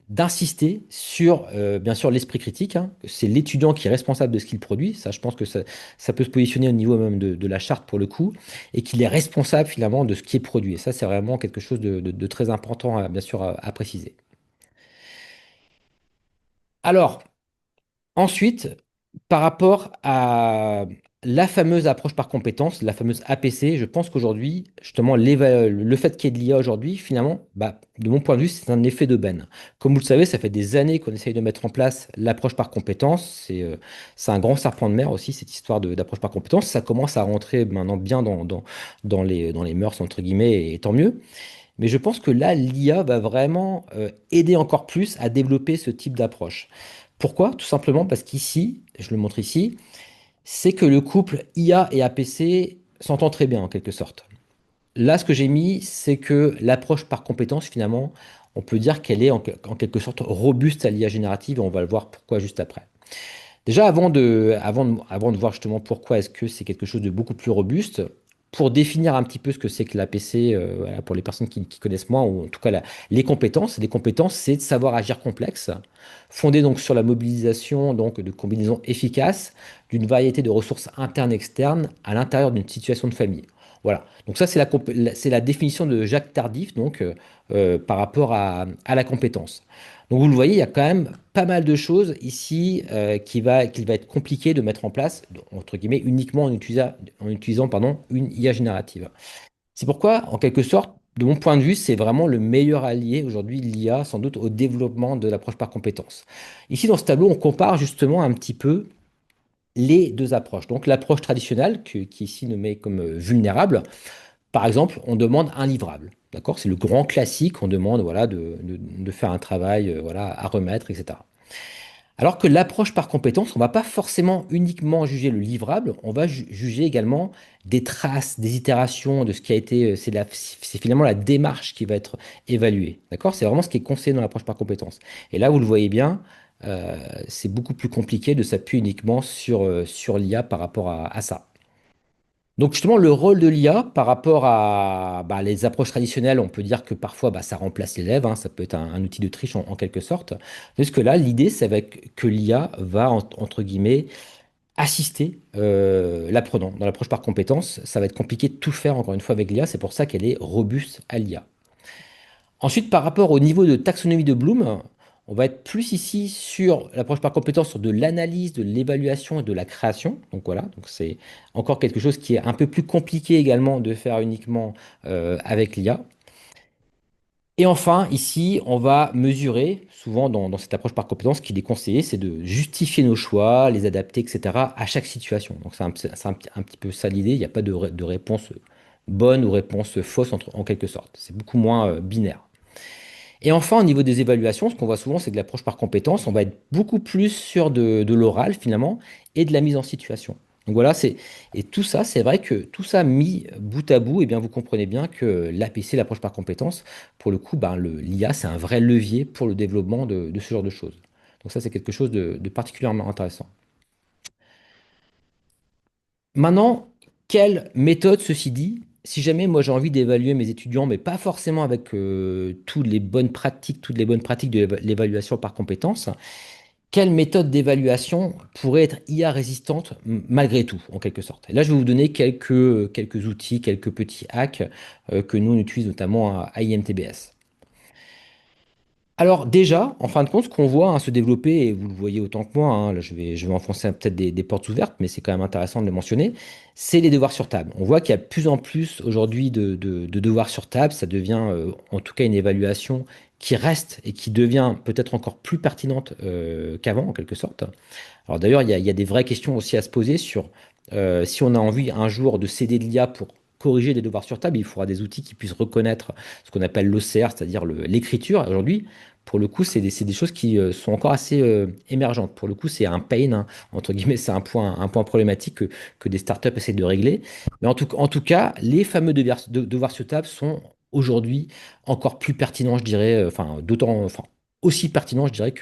d'insister sur, bien sûr, l'esprit critique, hein. C'est l'étudiant qui est responsable de ce qu'il produit. Ça, je pense que ça peut se positionner au niveau même de la charte pour le coup, et qu'il est responsable finalement de ce qui est produit. Et ça, c'est vraiment quelque chose de très important, bien sûr, à préciser. Alors, ensuite, par rapport à la fameuse approche par compétence, la fameuse APC, je pense qu'aujourd'hui, justement, le fait qu'il y ait de l'IA aujourd'hui, finalement, bah, de mon point de vue, c'est un effet d'aubaine. Comme vous le savez, ça fait des années qu'on essaye de mettre en place l'approche par compétence. C'est un grand serpent de mer aussi, cette histoire d'approche par compétence. Ça commence à rentrer maintenant bien dans les mœurs, entre guillemets, et tant mieux. Mais je pense que là, l'IA va vraiment aider encore plus à développer ce type d'approche. Pourquoi? Tout simplement parce qu'ici, je le montre ici, c'est que le couple IA et APC s'entend très bien en quelque sorte. Là, ce que j'ai mis, c'est que l'approche par compétence, finalement, on peut dire qu'elle est en quelque sorte robuste à l'IA générative et on va le voir pourquoi juste après. Déjà, avant de voir justement pourquoi est-ce que c'est quelque chose de beaucoup plus robuste, pour définir un petit peu ce que c'est que l'APC, voilà, pour les personnes qui connaissent moins, ou en tout cas les compétences, c'est de savoir agir complexe, fondé donc sur la mobilisation donc, de combinaisons efficaces d'une variété de ressources internes et externes à l'intérieur d'une situation de famille. Voilà, donc ça c'est la définition de Jacques Tardif donc, par rapport à la compétence. Donc vous le voyez, il y a quand même pas mal de choses ici qu'il va être compliqué de mettre en place, entre guillemets, uniquement en utilisant pardon, une IA générative. C'est pourquoi, en quelque sorte, de mon point de vue, c'est vraiment le meilleur allié aujourd'hui, l'IA, sans doute, au développement de l'approche par compétences. Ici, dans ce tableau, on compare justement un petit peu les deux approches. Donc l'approche traditionnelle, qui ici nous met comme vulnérable, par exemple, on demande un livrable. D'accord? C'est le grand classique, on demande voilà, de faire un travail voilà, à remettre, etc. Alors que l'approche par compétence, on ne va pas forcément uniquement juger le livrable, on va juger également des traces, des itérations de ce qui a été, c'est finalement la démarche qui va être évaluée. D'accord? C'est vraiment ce qui est conseillé dans l'approche par compétence. Et là, vous le voyez bien, c'est beaucoup plus compliqué de s'appuyer uniquement sur l'IA par rapport à ça. Donc justement, le rôle de l'IA par rapport à bah, les approches traditionnelles, on peut dire que parfois bah, ça remplace l'élève, hein, ça peut être un outil de triche en quelque sorte. Parce que là, l'idée, c'est que l'IA va, entre guillemets, assister l'apprenant. Dans l'approche par compétence, ça va être compliqué de tout faire encore une fois avec l'IA, c'est pour ça qu'elle est robuste à l'IA. Ensuite, par rapport au niveau de taxonomie de Bloom, on va être plus ici sur l'approche par compétence, sur de l'analyse, de l'évaluation et de la création. Donc voilà, donc c'est encore quelque chose qui est un peu plus compliqué également de faire uniquement avec l'IA. Et enfin, ici, on va mesurer, souvent dans cette approche par compétence, ce qu'il est conseillé, c'est de justifier nos choix, les adapter, etc., à chaque situation. Donc c'est un petit peu ça l'idée, il n'y a pas de réponse bonne ou réponse fausse en quelque sorte. C'est beaucoup moins binaire. Et enfin, au niveau des évaluations, ce qu'on voit souvent, c'est que l'approche par compétence, on va être beaucoup plus sur de l'oral finalement et de la mise en situation. Donc voilà, et tout ça, c'est vrai que tout ça mis bout à bout, eh bien, vous comprenez bien que l'APC, l'approche par compétence, pour le coup, ben, l'IA, c'est un vrai levier pour le développement de ce genre de choses. Donc ça, c'est quelque chose de particulièrement intéressant. Maintenant, quelle méthode, ceci dit, si jamais moi j'ai envie d'évaluer mes étudiants, mais pas forcément avec toutes les bonnes pratiques de l'évaluation par compétences, quelle méthode d'évaluation pourrait être IA résistante malgré tout, en quelque sorte? Et là, je vais vous donner quelques outils, quelques petits hacks que nous on utilise notamment à IMTBS. Alors déjà, en fin de compte, ce qu'on voit se développer, et vous le voyez autant que moi, là, je vais enfoncer peut-être des portes ouvertes, mais c'est quand même intéressant de le mentionner, c'est les devoirs sur table. On voit qu'il y a de plus en plus aujourd'hui de devoirs sur table, ça devient en tout cas une évaluation qui reste et qui devient peut-être encore plus pertinente qu'avant, en quelque sorte. Alors d'ailleurs, il y a des vraies questions aussi à se poser sur si on a envie un jour de céder de l'IA pour corriger des devoirs sur table, il faudra des outils qui puissent reconnaître ce qu'on appelle l'OCR, c'est-à-dire l'écriture. Aujourd'hui, pour le coup, c'est des choses qui sont encore assez émergentes. Pour le coup, c'est un pain, hein, entre guillemets, c'est un point problématique que des startups essaient de régler. Mais en tout cas, les fameux devoirs sur table sont aujourd'hui encore plus pertinents, je dirais, enfin, aussi pertinents, je dirais,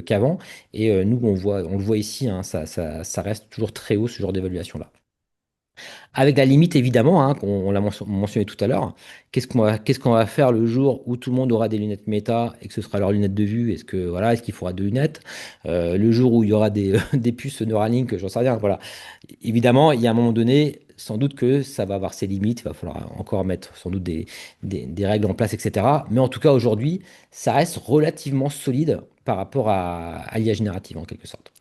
qu'avant. Et nous, on le voit ici, hein, ça reste toujours très haut, ce genre d'évaluation-là. Avec la limite, évidemment, hein, on l'a mentionné tout à l'heure, qu'est-ce qu'on va faire le jour où tout le monde aura des lunettes méta et que ce sera leurs lunettes de vue? Est-ce qu'il faudra deux lunettes? Le jour où il y aura des puces Neuralink, j'en sais rien. Voilà. Évidemment, il y a un moment donné, sans doute que ça va avoir ses limites. Il va falloir encore mettre sans doute des règles en place, etc. Mais en tout cas, aujourd'hui, ça reste relativement solide par rapport à l'IA générative, en quelque sorte.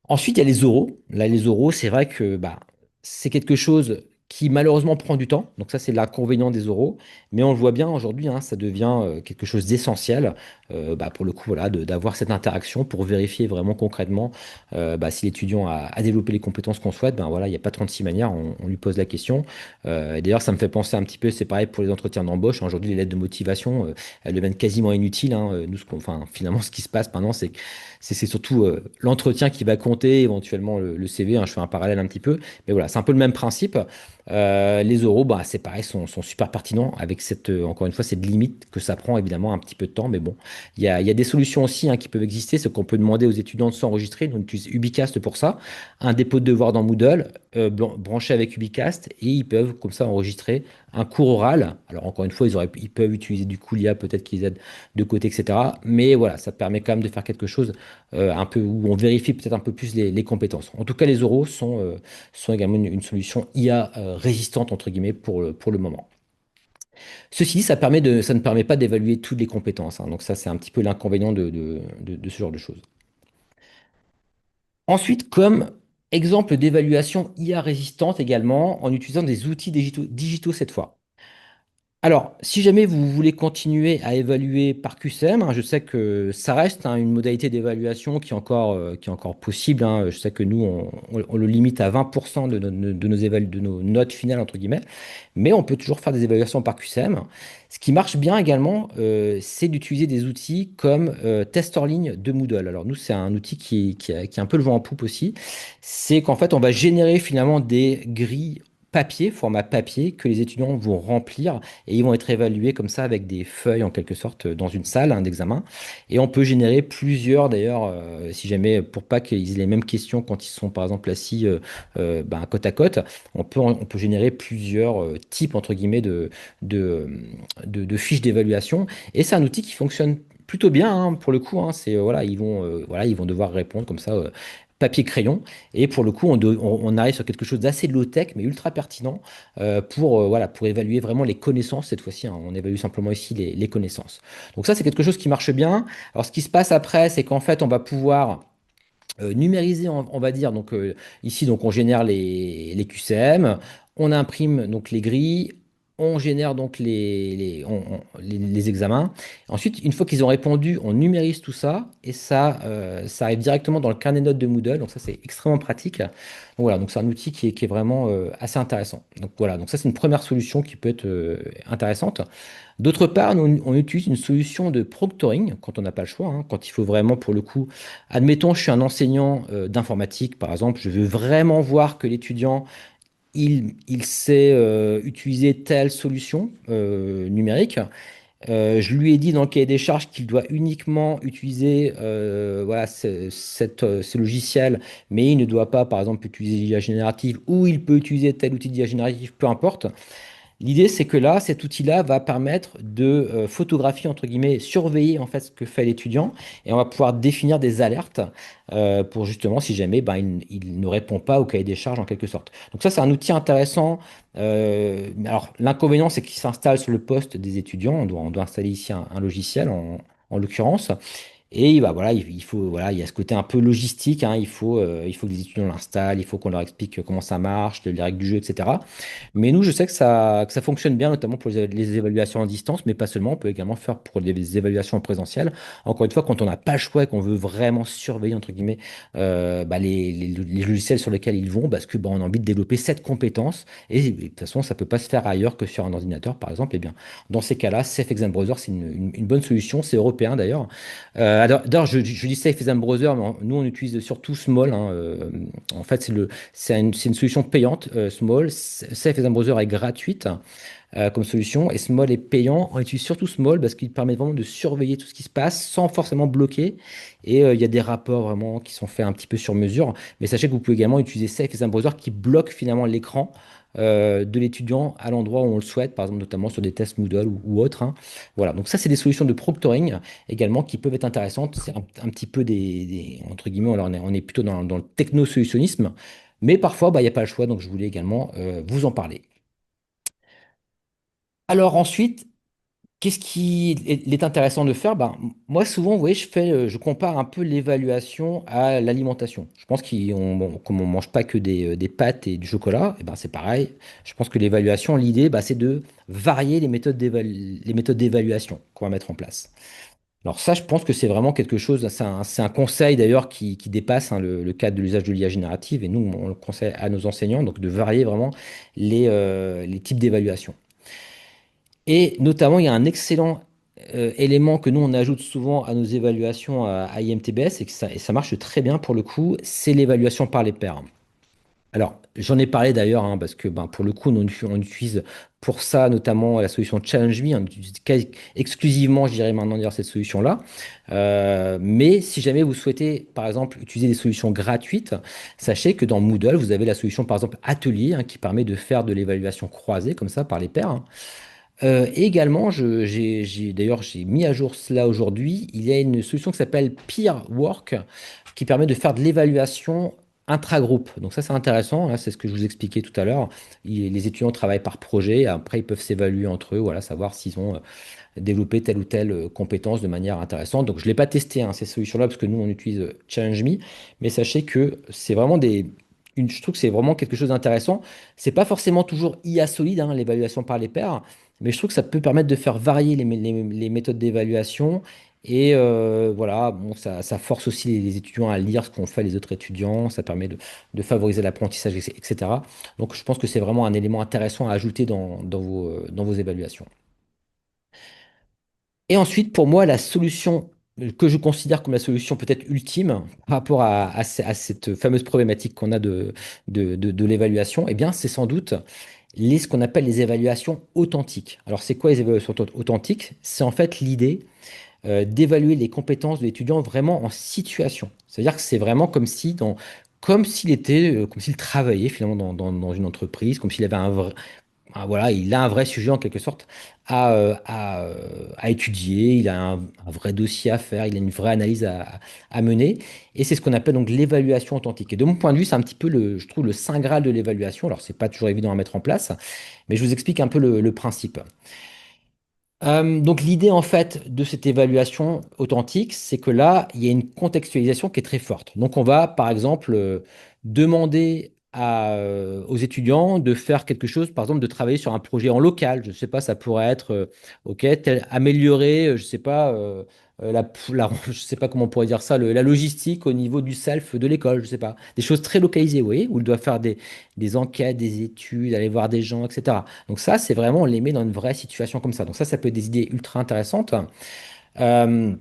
Ensuite, il y a les oraux. Là, les oraux, c'est vrai que bah, c'est quelque chose qui malheureusement prend du temps. Donc ça, c'est l'inconvénient des oraux. Mais on le voit bien aujourd'hui, hein, ça devient quelque chose d'essentiel bah, pour le coup, voilà, d'avoir cette interaction pour vérifier vraiment concrètement bah, si l'étudiant a développé les compétences qu'on souhaite. Ben voilà, il n'y a pas 36 manières, on lui pose la question. Et d'ailleurs, ça me fait penser un petit peu, c'est pareil pour les entretiens d'embauche. Aujourd'hui, les lettres de motivation, elles deviennent quasiment inutiles, hein. Nous, enfin, finalement, ce qui se passe maintenant, c'est surtout l'entretien qui va compter, éventuellement le CV, hein, je fais un parallèle un petit peu. Mais voilà, c'est un peu le même principe. Les oraux, bah, c'est pareil, sont super pertinents avec encore une fois, cette limite que ça prend évidemment un petit peu de temps. Mais bon, il y a des solutions aussi qui peuvent exister. C'est qu'on peut demander aux étudiants de s'enregistrer. On utilise Ubicast pour ça. Un dépôt de devoir dans Moodle, branché avec Ubicast, et ils peuvent comme ça enregistrer un cours oral. Alors encore une fois, ils peuvent utiliser du Coolia, peut-être qu'ils aident de côté, etc. Mais voilà, ça permet quand même de faire quelque chose un peu où on vérifie peut-être un peu plus les compétences. En tout cas, les oraux sont également une solution IA résistante, entre guillemets, pour le moment. Ceci dit, ça ne permet pas d'évaluer toutes les compétences, hein. Donc ça, c'est un petit peu l'inconvénient de ce genre de choses. Ensuite, comme exemple d'évaluation IA résistante également, en utilisant des outils digitaux cette fois. Alors, si jamais vous voulez continuer à évaluer par QCM, je sais que ça reste une modalité d'évaluation qui est encore possible, hein. Je sais que nous, on le limite à 20% de nos notes finales, entre guillemets, mais on peut toujours faire des évaluations par QCM. Ce qui marche bien également, c'est d'utiliser des outils comme Test hors ligne de Moodle. Alors nous, c'est un outil qui a un peu le vent en poupe aussi. C'est qu'en fait, on va générer finalement des grilles papier, format papier, que les étudiants vont remplir et ils vont être évalués comme ça avec des feuilles en quelque sorte dans une salle d'examen. Et on peut générer plusieurs d'ailleurs, si jamais, pour pas qu'ils aient les mêmes questions quand ils sont par exemple assis ben, côte à côte, on peut générer plusieurs types entre guillemets de, de fiches d'évaluation. Et c'est un outil qui fonctionne plutôt bien pour le coup, hein. Voilà, ils vont devoir répondre comme ça. Papier-crayon. Et pour le coup, on arrive sur quelque chose d'assez low-tech, mais ultra pertinent voilà, pour évaluer vraiment les connaissances cette fois-ci, hein. On évalue simplement ici les connaissances. Donc ça, c'est quelque chose qui marche bien. Alors, ce qui se passe après, c'est qu'en fait, on va pouvoir numériser, on va dire. Donc ici, donc on génère les QCM, on imprime donc les grilles, on génère donc les examens. Ensuite, une fois qu'ils ont répondu, on numérise tout ça et ça arrive directement dans le carnet de notes de Moodle. Donc ça, c'est extrêmement pratique. Donc voilà, donc c'est un outil qui est vraiment assez intéressant. Donc voilà, donc ça, c'est une première solution qui peut être intéressante. D'autre part, on utilise une solution de proctoring quand on n'a pas le choix, quand il faut vraiment, pour le coup, admettons, je suis un enseignant d'informatique, par exemple, je veux vraiment voir que l'étudiant, il sait utiliser telle solution numérique. Je lui ai dit dans le cahier des charges qu'il doit uniquement utiliser voilà, ce logiciel, mais il ne doit pas, par exemple, utiliser l'IA générative ou il peut utiliser tel outil d'IA générative, peu importe. L'idée, c'est que là, cet outil-là va permettre de photographier, entre guillemets, surveiller en fait ce que fait l'étudiant et on va pouvoir définir des alertes pour justement si jamais ben, il ne répond pas au cahier des charges en quelque sorte. Donc ça, c'est un outil intéressant. Mais alors, l'inconvénient, c'est qu'il s'installe sur le poste des étudiants. On doit installer ici un logiciel en l'occurrence. Et bah, voilà, il faut, voilà, il y a ce côté un peu logistique, hein, il faut que les étudiants l'installent, il faut qu'on leur explique comment ça marche, les règles du jeu, etc. Mais nous, je sais que ça fonctionne bien, notamment pour les évaluations à distance, mais pas seulement. On peut également faire pour des évaluations en présentiel. Encore une fois, quand on n'a pas le choix et qu'on veut vraiment surveiller, entre guillemets, bah, les logiciels sur lesquels ils vont, parce que bah, on a envie de développer cette compétence. Et de toute façon, ça peut pas se faire ailleurs que sur un ordinateur, par exemple. Et bien, dans ces cas-là, Safe Exam Browser, c'est une bonne solution. C'est européen d'ailleurs. D'ailleurs, je dis Safe Exam Browser, mais nous, on utilise surtout Small, hein. En fait, c'est une solution payante, Small. Safe Exam Browser est gratuite comme solution et Small est payant. On utilise surtout Small parce qu'il permet vraiment de surveiller tout ce qui se passe sans forcément bloquer. Et il y a des rapports vraiment qui sont faits un petit peu sur mesure. Mais sachez que vous pouvez également utiliser Safe Exam Browser qui bloque finalement l'écran de l'étudiant à l'endroit où on le souhaite, par exemple notamment sur des tests Moodle ou autres, hein. Voilà, donc ça c'est des solutions de proctoring également qui peuvent être intéressantes. C'est un petit peu entre guillemets, alors on est plutôt dans le techno-solutionnisme, mais parfois bah, il n'y a pas le choix, donc je voulais également vous en parler. Alors ensuite, qu'est-ce qui est intéressant de faire? Ben, moi, souvent, vous voyez, je compare un peu l'évaluation à l'alimentation. Je pense comme on mange pas que des pâtes et du chocolat, et ben, c'est pareil. Je pense que l'évaluation, l'idée, bah, c'est de varier les méthodes d'évaluation qu'on va mettre en place. Alors ça, je pense que c'est vraiment quelque chose, c'est un conseil d'ailleurs qui dépasse hein, le cadre de l'usage de l'IA générative, et nous, on le conseille à nos enseignants, donc de varier vraiment les types d'évaluation. Et notamment, il y a un excellent élément que nous, on ajoute souvent à nos évaluations à IMTBS et ça marche très bien pour le coup, c'est l'évaluation par les pairs. Alors, j'en ai parlé d'ailleurs, hein, parce que ben, pour le coup, on utilise pour ça notamment la solution Challenge Me, on utilise exclusivement, je dirais maintenant, dire cette solution-là. Mais si jamais vous souhaitez, par exemple, utiliser des solutions gratuites, sachez que dans Moodle, vous avez la solution, par exemple, Atelier, hein, qui permet de faire de l'évaluation croisée, comme ça, par les pairs, hein. Et également, d'ailleurs, j'ai mis à jour cela aujourd'hui. Il y a une solution qui s'appelle Peer Work qui permet de faire de l'évaluation intra-groupe. Donc ça, c'est intéressant, hein, c'est ce que je vous expliquais tout à l'heure. Les étudiants travaillent par projet. Après, ils peuvent s'évaluer entre eux, voilà, savoir s'ils ont développé telle ou telle compétence de manière intéressante. Donc je ne l'ai pas testé, hein, ces solutions-là, parce que nous, on utilise Challenge Me. Mais sachez que c'est vraiment je trouve que c'est vraiment quelque chose d'intéressant. C'est pas forcément toujours IA solide, hein, l'évaluation par les pairs. Mais je trouve que ça peut permettre de faire varier les méthodes d'évaluation. Et voilà, bon, ça force aussi les étudiants à lire ce qu'ont fait les autres étudiants. Ça permet de favoriser l'apprentissage, etc. Donc je pense que c'est vraiment un élément intéressant à ajouter dans vos évaluations. Et ensuite, pour moi, la solution que je considère comme la solution peut-être ultime par rapport à cette fameuse problématique qu'on a de l'évaluation, eh bien, c'est sans doute ce qu'on appelle les évaluations authentiques. Alors, c'est quoi les évaluations authentiques? C'est en fait l'idée d'évaluer les compétences de l'étudiant vraiment en situation. C'est-à-dire que c'est vraiment comme s'il était, comme s'il travaillait finalement dans une entreprise, comme s'il avait voilà, il a un vrai sujet en quelque sorte à étudier, il a un vrai dossier à faire, il a une vraie analyse à mener, et c'est ce qu'on appelle donc l'évaluation authentique. Et de mon point de vue, c'est un petit peu je trouve, le saint graal de l'évaluation. Alors, c'est pas toujours évident à mettre en place, mais je vous explique un peu le principe. Donc l'idée en fait de cette évaluation authentique, c'est que là, il y a une contextualisation qui est très forte. Donc on va par exemple demander aux étudiants de faire quelque chose, par exemple de travailler sur un projet en local. Je ne sais pas, ça pourrait être ok, améliorer, je sais pas, je sais pas comment on pourrait dire ça, la logistique au niveau du self de l'école, je sais pas, des choses très localisées, vous voyez, où ils doivent faire des enquêtes, des études, aller voir des gens, etc. Donc ça, c'est vraiment, on les met dans une vraie situation comme ça. Donc ça peut être des idées ultra intéressantes. Euh,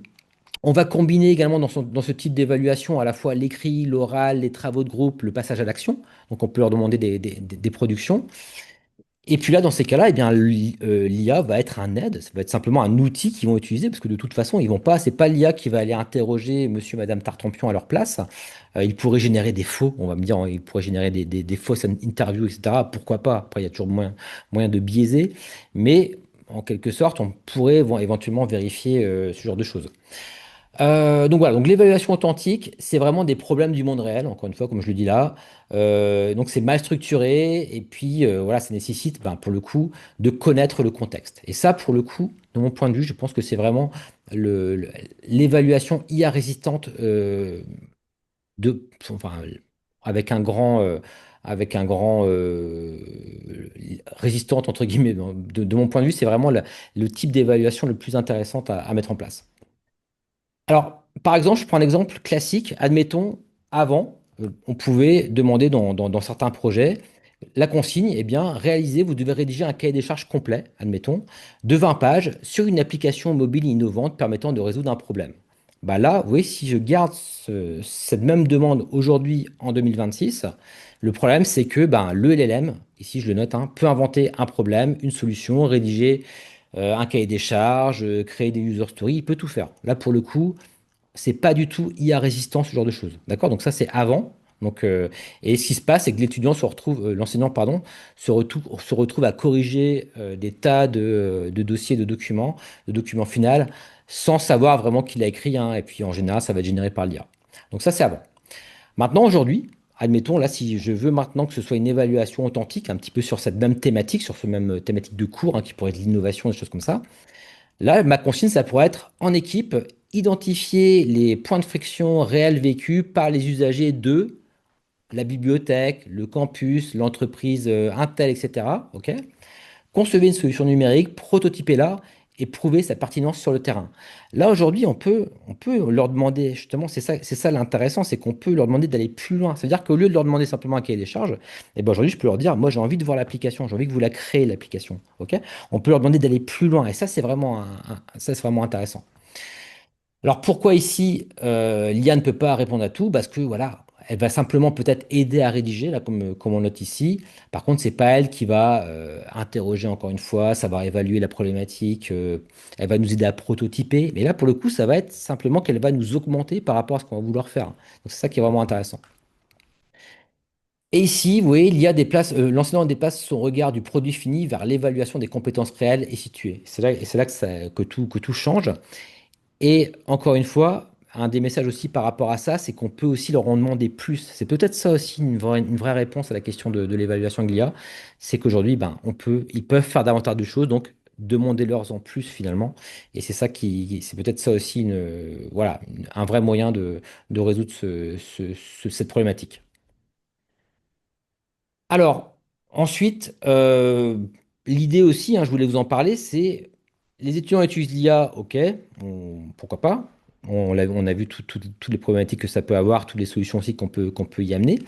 on va combiner également dans ce type d'évaluation à la fois l'écrit, l'oral, les travaux de groupe, le passage à l'action. Donc on peut leur demander des productions. Et puis là, dans ces cas-là, eh bien, l'IA va être un aide, ça va être simplement un outil qu'ils vont utiliser, parce que de toute façon, ils vont pas, c'est pas l'IA qui va aller interroger monsieur, madame Tartampion à leur place. Il pourrait générer des faux, on va me dire, hein, il pourrait générer des fausses interviews, etc. Pourquoi pas? Après, il y a toujours moyen de biaiser, mais en quelque sorte, on pourrait éventuellement vérifier ce genre de choses. Donc voilà, donc l'évaluation authentique, c'est vraiment des problèmes du monde réel, encore une fois, comme je le dis là. Donc c'est mal structuré, et puis voilà, ça nécessite, ben, pour le coup, de connaître le contexte. Et ça, pour le coup, de mon point de vue, je pense que c'est vraiment l'évaluation IA résistante enfin, avec un grand résistante entre guillemets. De mon point de vue, c'est vraiment le type d'évaluation le plus intéressant à mettre en place. Alors, par exemple, je prends un exemple classique. Admettons, avant, on pouvait demander dans certains projets la consigne, eh bien, réalisez, vous devez rédiger un cahier des charges complet, admettons, de 20 pages sur une application mobile innovante permettant de résoudre un problème. Bah là, vous voyez, si je garde cette même demande aujourd'hui en 2026, le problème, c'est que ben, le LLM, ici je le note, hein, peut inventer un problème, une solution, rédiger un cahier des charges, créer des user stories, il peut tout faire. Là, pour le coup, c'est pas du tout IA résistant, ce genre de choses. D'accord? Donc ça, c'est avant. Donc, et ce qui se passe, c'est que l'étudiant se retrouve, l'enseignant, pardon, se retrouve à corriger des tas de dossiers, de documents finaux, sans savoir vraiment qui l'a écrit, hein. Et puis en général, ça va être généré par l'IA. Donc ça, c'est avant. Maintenant, aujourd'hui, admettons, là, si je veux maintenant que ce soit une évaluation authentique, un petit peu sur cette même thématique, sur ce même thématique de cours, hein, qui pourrait être l'innovation, des choses comme ça. Là, ma consigne, ça pourrait être en équipe, identifier les points de friction réels vécus par les usagers de la bibliothèque, le campus, l'entreprise Intel, etc. Ok? Concevez une solution numérique, prototypez-la et prouvez sa pertinence sur le terrain. Là, aujourd'hui, on peut leur demander, justement, c'est ça l'intéressant, c'est qu'on peut leur demander d'aller plus loin. C'est-à-dire qu'au lieu de leur demander simplement un cahier des charges, eh ben aujourd'hui, je peux leur dire, moi, j'ai envie de voir l'application, j'ai envie que vous la créez, l'application. Ok? On peut leur demander d'aller plus loin. Et ça, ça, c'est vraiment intéressant. Alors pourquoi ici l'IA ne peut pas répondre à tout? Parce que voilà, elle va simplement peut-être aider à rédiger, là, comme on note ici. Par contre, c'est pas elle qui va interroger encore une fois, ça va évaluer la problématique, elle va nous aider à prototyper. Mais là, pour le coup, ça va être simplement qu'elle va nous augmenter par rapport à ce qu'on va vouloir faire. Donc c'est ça qui est vraiment intéressant. Et ici, vous voyez, l'enseignant déplace son regard du produit fini vers l'évaluation des compétences réelles et situées. C'est là que tout change. Et encore une fois, un des messages aussi par rapport à ça, c'est qu'on peut aussi leur en demander plus. C'est peut-être ça aussi une vraie réponse à la question de l'évaluation de l'IA. C'est qu'aujourd'hui, ben, ils peuvent faire davantage de choses, donc demandez-leur en plus finalement. Et c'est peut-être ça aussi voilà, un vrai moyen de résoudre cette problématique. Alors, ensuite, l'idée aussi, hein, je voulais vous en parler, c'est les étudiants utilisent l'IA, ok, pourquoi pas. On a vu toutes les problématiques que ça peut avoir, toutes les solutions aussi qu'on peut y amener.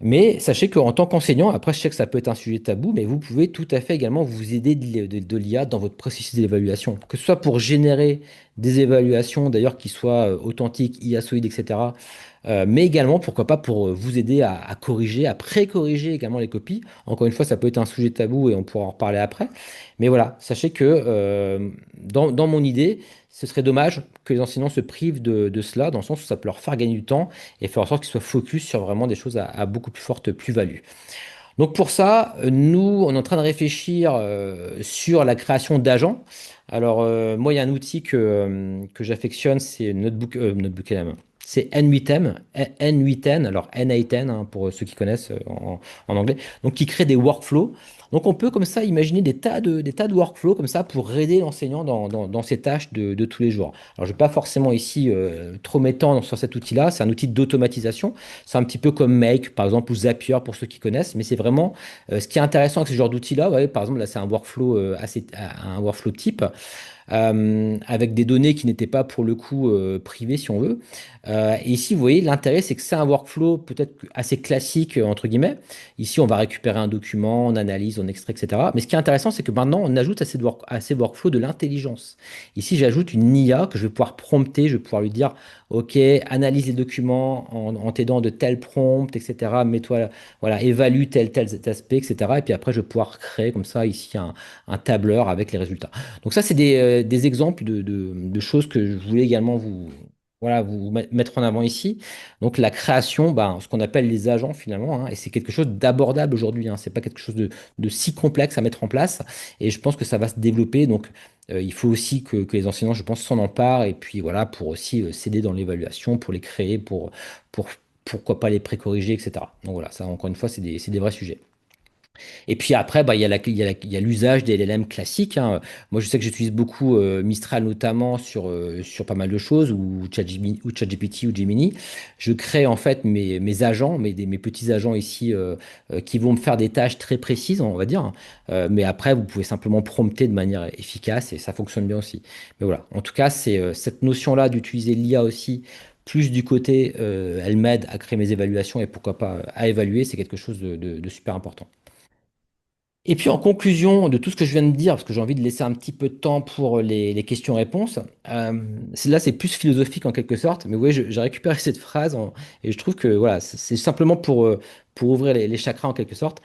Mais sachez qu'en tant qu'enseignant, après, je sais que ça peut être un sujet tabou, mais vous pouvez tout à fait également vous aider de l'IA dans votre processus d'évaluation, que ce soit pour générer des évaluations, d'ailleurs, qui soient authentiques, IA solides, etc. Mais également, pourquoi pas, pour vous aider à corriger, à pré-corriger également les copies. Encore une fois, ça peut être un sujet tabou et on pourra en reparler après. Mais voilà, sachez que dans mon idée, ce serait dommage que les enseignants se privent de cela, dans le sens où ça peut leur faire gagner du temps et faire en sorte qu'ils soient focus sur vraiment des choses à beaucoup plus forte plus-value. Donc pour ça, nous, on est en train de réfléchir sur la création d'agents. Alors moi, il y a un outil que j'affectionne, c'est Notebook LM. C'est N8M, N8N, alors N8N hein, pour ceux qui connaissent en anglais, donc qui crée des workflows. Donc on peut comme ça imaginer des tas de workflows comme ça pour aider l'enseignant dans ses tâches de tous les jours. Alors je ne vais pas forcément ici trop m'étendre sur cet outil-là, c'est un outil d'automatisation. C'est un petit peu comme Make, par exemple, ou Zapier pour ceux qui connaissent, mais c'est vraiment ce qui est intéressant avec ce genre d'outil-là. Ouais, par exemple, là, c'est un workflow type. avec des données qui n'étaient pas pour le coup privées, si on veut. Et ici, vous voyez, l'intérêt, c'est que c'est un workflow peut-être assez classique, entre guillemets. Ici, on va récupérer un document, on analyse, on extrait, etc. Mais ce qui est intéressant, c'est que maintenant, on ajoute à ces workflows de l'intelligence. Ici, j'ajoute une IA que je vais pouvoir prompter, je vais pouvoir lui dire, OK, analyse les documents en t'aidant de tel prompt, etc. Mets-toi, voilà, évalue tel aspect, etc. Et puis après, je vais pouvoir créer comme ça ici un tableur avec les résultats. Donc ça, c'est des exemples de choses que je voulais également voilà, mettre en avant ici. Donc la création, ben, ce qu'on appelle les agents finalement, hein, et c'est quelque chose d'abordable aujourd'hui. Hein, c'est pas quelque chose de si complexe à mettre en place. Et je pense que ça va se développer. Donc il faut aussi que les enseignants, je pense, s'en emparent. Et puis voilà, pour aussi s'aider dans l'évaluation, pour les créer, pour pourquoi pas les précorriger, etc. Donc voilà, ça encore une fois, c'est des vrais sujets. Et puis après, bah, il y a l'usage des LLM classiques, hein. Moi, je sais que j'utilise beaucoup Mistral notamment sur pas mal de choses, ou ChatGPT ou Gemini. Je crée en fait mes agents, mes petits agents ici qui vont me faire des tâches très précises, on va dire. Mais après, vous pouvez simplement prompter de manière efficace et ça fonctionne bien aussi. Mais voilà, en tout cas, c'est cette notion-là d'utiliser l'IA aussi. Plus du côté, elle m'aide à créer mes évaluations et pourquoi pas à évaluer, c'est quelque chose de super important. Et puis en conclusion de tout ce que je viens de dire, parce que j'ai envie de laisser un petit peu de temps pour les questions-réponses, là c'est plus philosophique en quelque sorte, mais oui, j'ai récupéré cette phrase et je trouve que voilà, c'est simplement pour ouvrir les chakras en quelque sorte.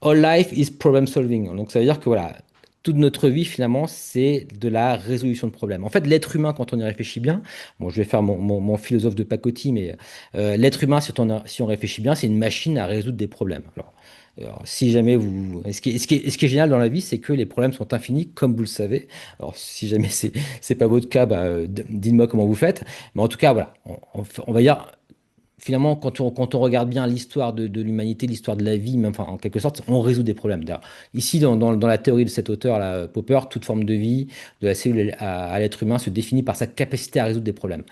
All life is problem solving. Donc ça veut dire que voilà, toute notre vie finalement c'est de la résolution de problèmes. En fait, l'être humain, quand on y réfléchit bien, bon, je vais faire mon philosophe de pacotille, mais l'être humain, si on réfléchit bien, c'est une machine à résoudre des problèmes. Alors, si jamais ce qui est génial dans la vie, c'est que les problèmes sont infinis, comme vous le savez. Alors, si jamais c'est pas votre cas, bah, dites-moi comment vous faites. Mais en tout cas, voilà, on va dire finalement, quand on regarde bien l'histoire de l'humanité, l'histoire de la vie, même, enfin, en quelque sorte, on résout des problèmes. D'ailleurs, ici, dans la théorie de cet auteur, là, Popper, toute forme de vie, de la cellule à l'être humain, se définit par sa capacité à résoudre des problèmes.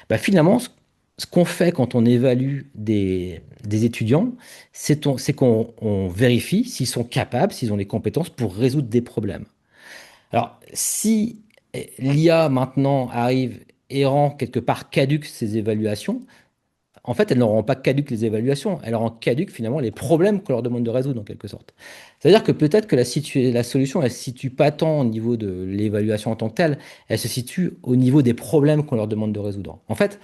Bah, finalement, ce qu'on fait quand on évalue des étudiants, c'est qu'on vérifie s'ils sont capables, s'ils ont les compétences pour résoudre des problèmes. Alors, si l'IA maintenant arrive et rend quelque part caduque ces évaluations, en fait, elles ne rendront pas caduques les évaluations, elles rendent caduques finalement les problèmes qu'on leur demande de résoudre en quelque sorte. C'est-à-dire que peut-être que la solution, elle ne se situe pas tant au niveau de l'évaluation en tant que telle, elle se situe au niveau des problèmes qu'on leur demande de résoudre. En fait,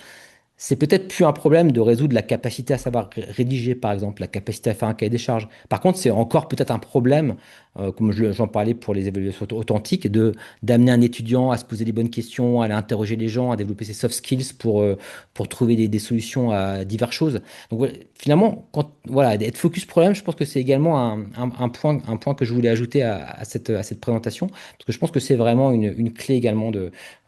c'est peut-être plus un problème de résoudre la capacité à savoir rédiger, par exemple, la capacité à faire un cahier des charges. Par contre, c'est encore peut-être un problème, comme j'en parlais pour les évaluations authentiques, d'amener un étudiant à se poser les bonnes questions, à aller interroger les gens, à développer ses soft skills pour trouver des solutions à diverses choses. Donc voilà, finalement, voilà, être focus problème, je pense que c'est également un point que je voulais ajouter à cette présentation, parce que je pense que c'est vraiment une clé également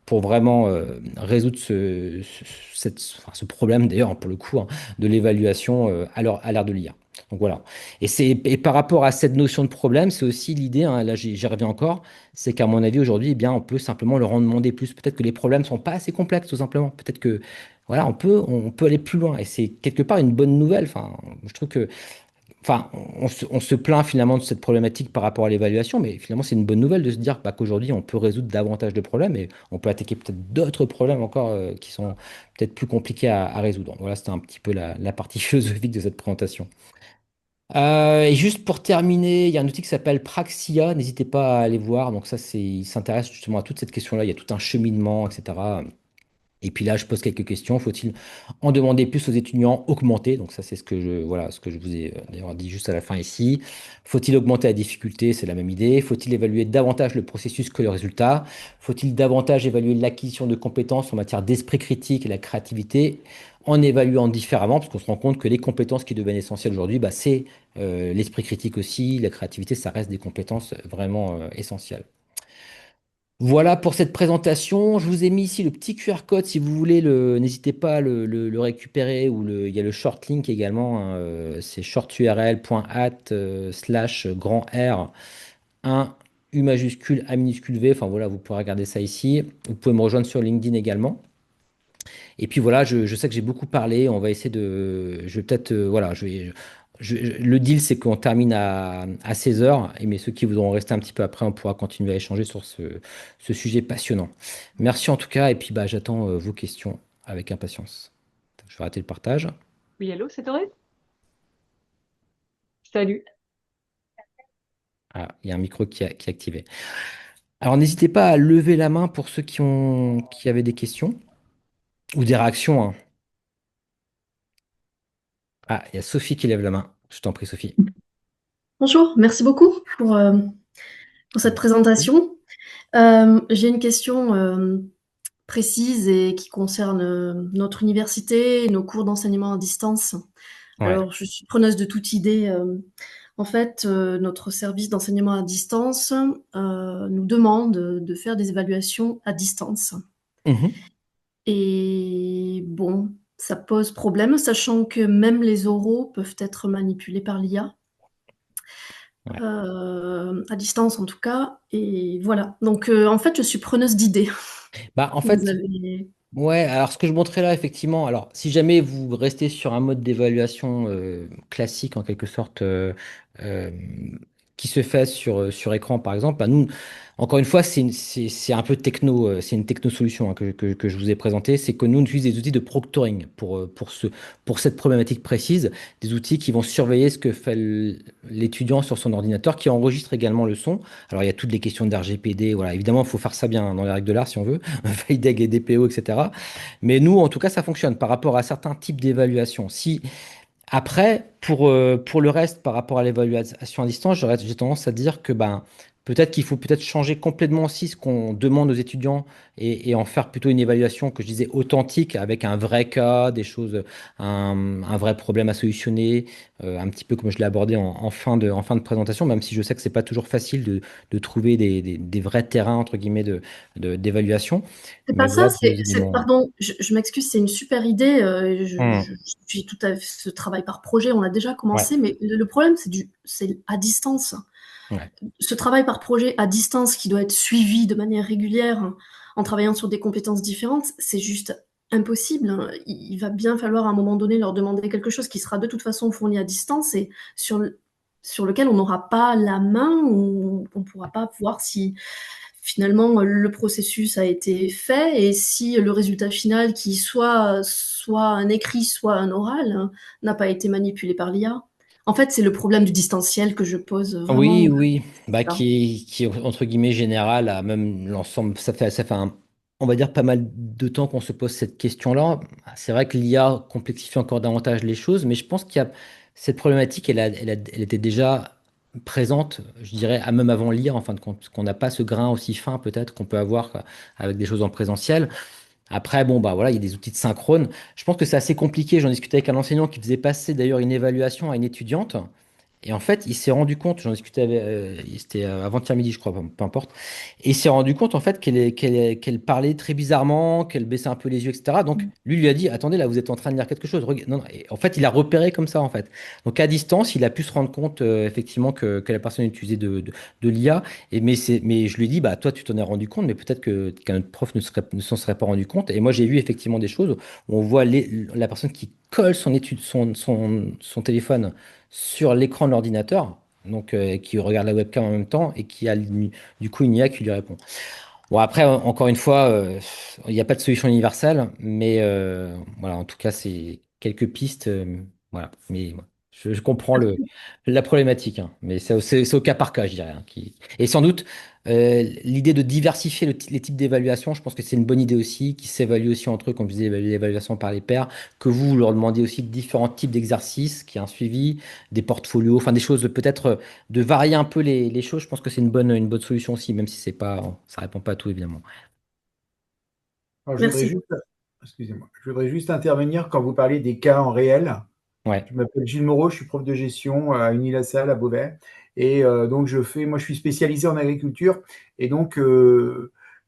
pour vraiment résoudre enfin, ce problème, d'ailleurs, pour le coup, hein, de l'évaluation à l'ère de l'IA. Donc voilà. Et par rapport à cette notion de problème, c'est aussi l'idée, hein, là j'y reviens encore, c'est qu'à mon avis aujourd'hui, eh bien, on peut simplement leur en demander plus. Peut-être que les problèmes sont pas assez complexes, tout simplement. Peut-être que voilà, on peut aller plus loin. Et c'est quelque part une bonne nouvelle. Enfin, je trouve que enfin, on se plaint finalement de cette problématique par rapport à l'évaluation, mais finalement, c'est une bonne nouvelle de se dire bah, qu'aujourd'hui, on peut résoudre davantage de problèmes et on peut attaquer peut-être d'autres problèmes encore qui sont peut-être plus compliqués à résoudre. Voilà, c'était un petit peu la partie philosophique de cette présentation. Et juste pour terminer, il y a un outil qui s'appelle Praxia, n'hésitez pas à aller voir. Donc ça, il s'intéresse justement à toute cette question-là, il y a tout un cheminement, etc. Et puis là, je pose quelques questions. Faut-il en demander plus aux étudiants augmentés? Donc ça, c'est voilà, ce que je vous ai d'ailleurs dit juste à la fin ici. Faut-il augmenter la difficulté? C'est la même idée. Faut-il évaluer davantage le processus que le résultat? Faut-il davantage évaluer l'acquisition de compétences en matière d'esprit critique et la créativité en évaluant différemment? Parce qu'on se rend compte que les compétences qui deviennent essentielles aujourd'hui, bah, c'est l'esprit critique aussi, la créativité, ça reste des compétences vraiment essentielles. Voilà pour cette présentation. Je vous ai mis ici le petit QR code si vous voulez n'hésitez pas à le récupérer il y a le short link également, hein, c'est shorturl.at slash grand R 1 U majuscule A minuscule V. Enfin voilà, vous pourrez regarder ça ici. Vous pouvez me rejoindre sur LinkedIn également. Et puis voilà, je sais que j'ai beaucoup parlé. On va essayer je vais peut-être, voilà, le deal, c'est qu'on termine à 16 heures, mais ceux qui voudront rester un petit peu après, on pourra continuer à échanger sur ce sujet passionnant. Merci en tout cas, et puis bah, j'attends vos questions avec impatience. Je vais arrêter le partage. Oui, allô, c'est Doré? Salut. Ah, il y a un micro qui est activé. Alors n'hésitez pas à lever la main pour ceux qui avaient des questions ou des réactions, hein. Ah, il y a Sophie qui lève la main. Je t'en prie, Sophie. Bonjour, merci beaucoup pour cette présentation. J'ai une question précise et qui concerne notre université et nos cours d'enseignement à distance. Ouais. Alors, je suis preneuse de toute idée. En fait, notre service d'enseignement à distance nous demande de faire des évaluations à distance. Mhm. Et bon, ça pose problème, sachant que même les oraux peuvent être manipulés par l'IA. Ouais. À distance en tout cas. Et voilà. Donc, en fait, je suis preneuse d'idées. Bah, en Vous fait, avez... ouais, alors ce que je montrais là, effectivement, alors si jamais vous restez sur un mode d'évaluation classique en quelque sorte, euh, qui se fait sur écran par exemple, bah, nous, encore une fois, c'est un peu techno, c'est une techno-solution, hein, que je vous ai présenté, c'est que nous, on utilise des outils de proctoring pour cette problématique précise, des outils qui vont surveiller ce que fait l'étudiant sur son ordinateur, qui enregistre également le son. Alors il y a toutes les questions d'RGPD, voilà, évidemment, il faut faire ça bien hein, dans les règles de l'art si on veut. FIDEG et DPO, etc. Mais nous, en tout cas, ça fonctionne par rapport à certains types d'évaluation. Si après, pour le reste, par rapport à l'évaluation à distance, j'ai tendance à dire que ben, peut-être qu'il faut peut-être changer complètement aussi ce qu'on demande aux étudiants et en faire plutôt une évaluation que je disais authentique avec un vrai cas, des choses, un vrai problème à solutionner, un petit peu comme je l'ai abordé en fin de présentation, même si je sais que c'est pas toujours facile de trouver des vrais terrains, entre guillemets, d'évaluation. C'est Mais pas ça, voilà deux éléments. pardon, je m'excuse, c'est une super idée. Je Hmm. suis tout à fait ce travail par projet, on a déjà Ouais, commencé, mais le problème, c'est à distance. ouais. Ce travail par projet à distance qui doit être suivi de manière régulière en travaillant sur des compétences différentes, c'est juste impossible, hein. Il va bien falloir à un moment donné leur demander quelque chose qui sera de toute façon fourni à distance et sur lequel on n'aura pas la main, ou on ne pourra pas voir si finalement le processus a été fait et si le résultat final, qui soit un écrit, soit un oral, hein, n'a pas été manipulé par l'IA. En fait, c'est le problème du distanciel que je pose Oui, vraiment oui, bah, là. qui est entre guillemets général à même l'ensemble. Ça fait on va dire pas mal de temps qu'on se pose cette question-là. C'est vrai que l'IA complexifie encore davantage les choses, mais je pense qu'il y a cette problématique, elle était déjà présente, je dirais, même avant l'IA, en fin de compte, parce qu'on n'a pas ce grain aussi fin peut-être qu'on peut avoir avec des choses en présentiel. Après, bon, bah voilà, il y a des outils de synchrone. Je pense que c'est assez compliqué. J'en discutais avec un enseignant qui faisait passer d'ailleurs une évaluation à une étudiante. Et en fait, il s'est rendu compte, j'en discutais avec, c'était avant-hier midi, je crois, peu importe. Et il s'est rendu compte, en fait, qu'elle parlait très bizarrement, qu'elle baissait un peu les yeux, etc. Donc, lui a dit, attendez, là, vous êtes en train de lire quelque chose. Non, non. Et en fait, il a repéré comme ça, en fait. Donc, à distance, il a pu se rendre compte, effectivement, que la personne utilisait de l'IA. Mais je lui ai dit, bah, toi, tu t'en es rendu compte, mais peut-être qu'un autre prof ne s'en serait pas rendu compte. Et moi, j'ai vu, effectivement, des choses où on voit la personne qui colle son téléphone sur l'écran de l'ordinateur, donc qui regarde la webcam en même temps et qui a du coup une IA qui lui répond. Bon, après, encore une fois, il n'y a pas de solution universelle, mais voilà, en tout cas, c'est quelques pistes. Voilà, mais ouais, je comprends la problématique, hein, mais c'est au cas par cas, je dirais, hein, Et sans doute, l'idée de diversifier les types d'évaluation, je pense que c'est une bonne idée aussi, qui s'évalue aussi entre eux, comme je disais, l'évaluation par les pairs, que vous leur demandiez aussi différents types d'exercices, qui y a un suivi, des portfolios, enfin des choses peut-être de varier un peu les choses, je pense que c'est une bonne solution aussi, même si c'est pas, ça répond pas à tout, évidemment. Alors, Merci. excusez-moi, je voudrais juste intervenir quand vous parlez des cas en réel. Ouais. Je m'appelle Gilles Moreau, je suis prof de gestion à Unilhassal à Beauvais. Et donc, moi, je suis spécialisé en agriculture. Et donc,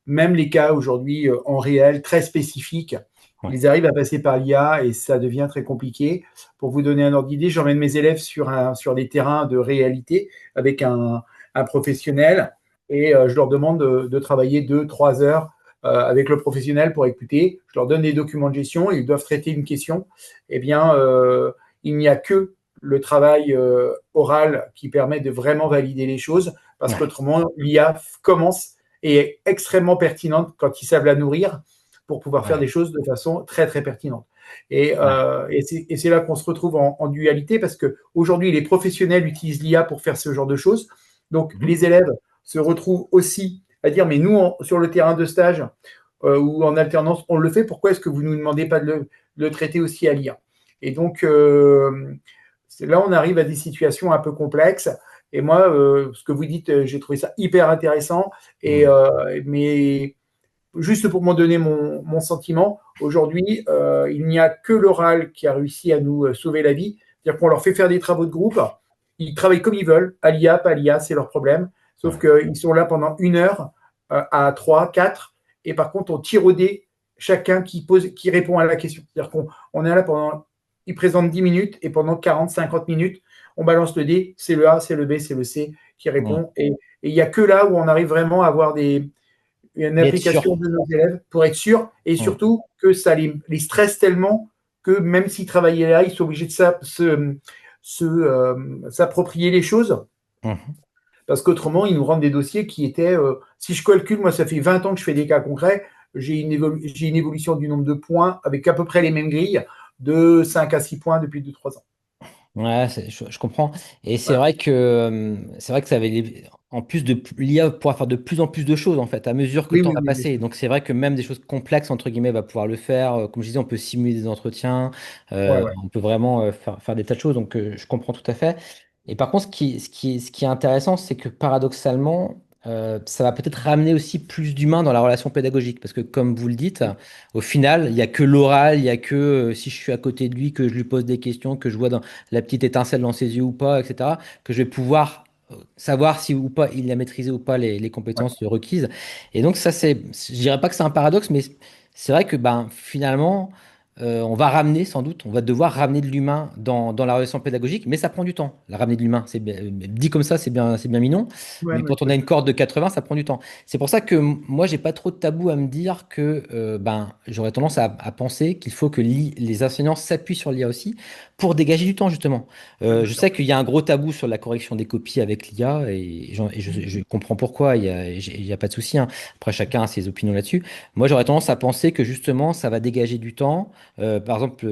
même les cas aujourd'hui en réel, très spécifiques, Ouais. ils arrivent à passer par l'IA et ça devient très compliqué. Pour vous donner un ordre d'idée, j'emmène mes élèves sur des terrains de réalité avec un professionnel et je leur demande de travailler 2, 3 heures avec le professionnel pour écouter. Je leur donne des documents de gestion, ils doivent traiter une question. Eh bien, il n'y a que le travail oral qui permet de vraiment valider les choses, parce Ouais, qu'autrement, l'IA commence et est extrêmement pertinente quand ils savent la nourrir pour pouvoir faire ouais, des choses de façon très, très pertinente. ouais. Et c'est là qu'on se retrouve en dualité, parce qu'aujourd'hui, les professionnels utilisent l'IA pour faire ce genre de choses. Donc, Mhm. les élèves se retrouvent aussi à dire, mais nous, sur le terrain de stage ou en alternance, on le fait, pourquoi est-ce que vous ne nous demandez pas de le traiter aussi à l'IA? Et donc, là, on arrive à des situations un peu complexes. Et moi, ce que vous dites, j'ai trouvé ça hyper intéressant. Mhm. Mais juste pour m'en donner mon sentiment, aujourd'hui, il n'y a que l'oral qui a réussi à nous sauver la vie. C'est-à-dire qu'on leur fait faire des travaux de groupe, ils travaillent comme ils veulent, à l'IA, pas à l'IA, c'est leur problème. Sauf Ouais. qu'ils sont là pendant 1 heure à 3, 4, et par contre, on tire au dé chacun qui répond à la question. C'est-à-dire qu'on est là pendant, ils présentent 10 minutes, et pendant 40, 50 minutes, on balance le dé, c'est le A, c'est le B, c'est le C qui Mhm. répond. Et il n'y a que là où on arrive vraiment à avoir une Et être sûr. application de nos élèves pour être sûr, et Mhm. surtout que ça les stresse tellement que même s'ils travaillaient là, ils sont obligés de s'approprier les choses, Mhm. parce qu'autrement, ils nous rendent des dossiers qui étaient, si je calcule, moi, ça fait 20 ans que je fais des cas concrets, j'ai une évolution du nombre de points avec à peu près les mêmes grilles de 5 à 6 points depuis 2 3 ans. Ouais, je comprends. Et Voilà. c'est vrai que ça avait en plus de l'IA pourra faire de plus en plus de choses en fait à mesure que le Oui, temps oui, va oui, bien passer. sûr. Donc c'est vrai que même des choses complexes entre guillemets va pouvoir le faire. Comme je disais, on peut simuler des entretiens, Ouais, ouais. on peut vraiment faire des tas de choses. Donc je comprends tout à fait. Et par contre, ce qui est intéressant, c'est que paradoxalement, ça va peut-être ramener aussi plus d'humains dans la relation pédagogique. Parce que comme vous le dites, au final, il n'y a que l'oral, il n'y a que si je suis à côté de lui, que je lui pose des questions, que je vois dans la petite étincelle dans ses yeux ou pas, etc., que je vais pouvoir savoir si ou pas il a maîtrisé ou pas les Ouais. compétences requises. Et donc ça, je dirais pas que c'est un paradoxe, mais c'est vrai que ben, finalement, on va ramener sans doute, on va devoir ramener de l'humain dans la relation pédagogique, mais ça prend du temps. La ramener de l'humain, dit comme ça, c'est bien mignon, Ouais, mais ouais, quand on tout à a fait. une corde de 80, ça prend du temps. C'est pour ça que moi, j'ai pas trop de tabou à me dire que ben, j'aurais tendance à penser qu'il faut que les enseignants s'appuient sur l'IA aussi pour dégager du temps, justement. Ouais, bien Je sûr. sais qu'il y a un gros tabou sur la correction des copies avec l'IA et je comprends pourquoi, il y a pas de souci, hein. Après, chacun a ses opinions là-dessus. Moi, j'aurais tendance à penser que justement, ça va dégager du temps. Par exemple,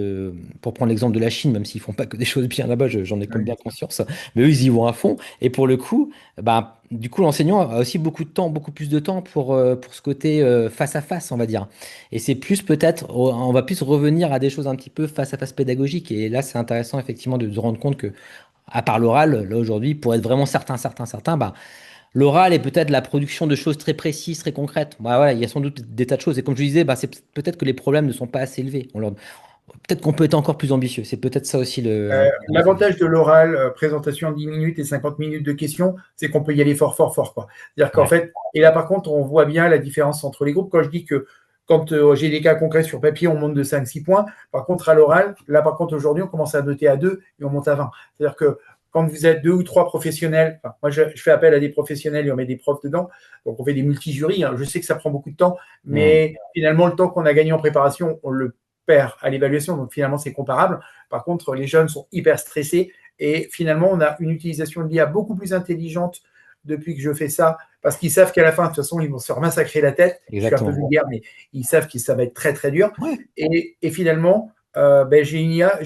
pour prendre l'exemple de la Chine, même s'ils font pas que des choses bien là-bas, j'en ai comme Ouais, bien bien sûr. conscience, mais eux, ils y vont à fond. Et pour le coup, bah, du coup, l'enseignant a aussi beaucoup de temps, beaucoup plus de temps pour ce côté face à face, on va dire. Et c'est plus peut-être, on va plus revenir à des choses un petit peu face à face pédagogiques. Et là, c'est intéressant effectivement de se rendre compte que, à part l'oral, là aujourd'hui, pour être vraiment certain, bah, l'oral est peut-être la production de choses très précises, très concrètes. Bah, voilà, il y a sans doute des tas de choses. Et comme je disais, bah, c'est peut-être que les problèmes ne sont pas assez élevés. Peut-être qu'on peut être encore plus ambitieux. C'est peut-être ça aussi la solution. L'avantage de l'oral, présentation 10 minutes et 50 minutes de questions, c'est qu'on peut y aller fort, fort, fort, quoi. C'est-à-dire qu'en Ouais. fait, et là par contre, on voit bien la différence entre les groupes. Quand je dis que quand j'ai des cas concrets sur papier, on monte de 5 6 points. Par contre, à l'oral, là par contre, aujourd'hui, on commence à noter à 2 et on monte à 20. C'est-à-dire que quand vous êtes 2 ou 3 professionnels, enfin, moi je fais appel à des professionnels et on met des profs dedans, donc on fait des multi-jurys, hein. Je sais que ça prend beaucoup de temps, Hmm. mais finalement, le temps qu'on a gagné en préparation, on le perd à l'évaluation, donc finalement, c'est comparable. Par contre, les jeunes sont hyper stressés et finalement, on a une utilisation de l'IA beaucoup plus intelligente depuis que je fais ça, parce qu'ils savent qu'à la fin, de toute façon, ils vont se faire massacrer la tête. Je suis un peu Exactement. vulgaire, mais ils savent que ça va être très, très dur. Ouais. Et finalement, ben, j'ai une IA,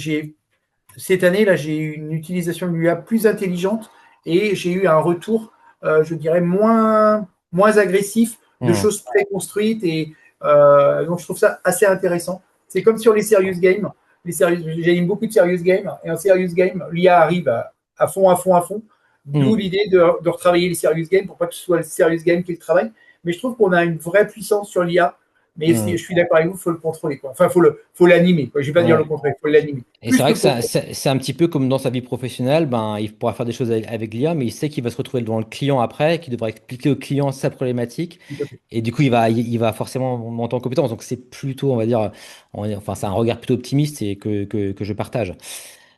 cette année, là, j'ai eu une utilisation de l'IA plus intelligente et j'ai eu un retour, je dirais, moins agressif de Hmm. choses préconstruites. Et donc, je trouve ça assez intéressant. C'est comme sur les serious games. J'anime beaucoup de serious games. Et en serious game, l'IA arrive à fond, à fond, à fond. D'où Hmm. l'idée de retravailler les serious games pour pas que ce soit le serious game qui le travaille. Mais je trouve qu'on a une vraie puissance sur l'IA. Mais je Hmm. suis d'accord avec vous, il faut le contrôler, quoi. Enfin, faut l'animer, quoi. Je ne vais pas dire le Ouais. contraire, il faut l'animer. Et c'est Plus que vrai le que contrôler. c'est un petit peu comme dans sa vie professionnelle, ben, il pourra faire des choses avec l'IA, mais il sait qu'il va se retrouver devant le client après, qu'il devra expliquer au client sa problématique, Tout à fait. et du coup, il va forcément monter en compétence. Donc c'est plutôt, on va dire, enfin, c'est un regard plutôt optimiste et que je partage.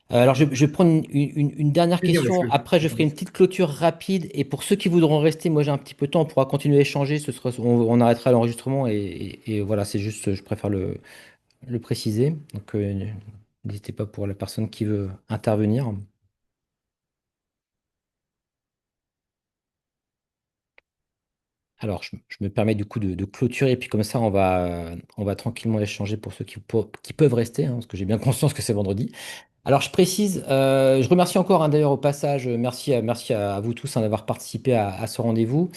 Alors, je vais prendre une dernière Plaisir, question. monsieur. Après, je ferai une petite clôture rapide. Et pour ceux qui voudront rester, moi j'ai un petit peu de temps, on pourra continuer à échanger. On arrêtera l'enregistrement. Et voilà, c'est juste, je préfère le préciser. Donc, n'hésitez pas pour la personne qui veut intervenir. Alors, je me permets du coup de clôturer, et puis comme ça, on va tranquillement échanger pour ceux qui peuvent rester, hein, parce que j'ai bien conscience que c'est vendredi. Alors, je précise, je remercie encore, hein, d'ailleurs, au passage, merci à vous tous, hein, d'avoir participé à ce rendez-vous.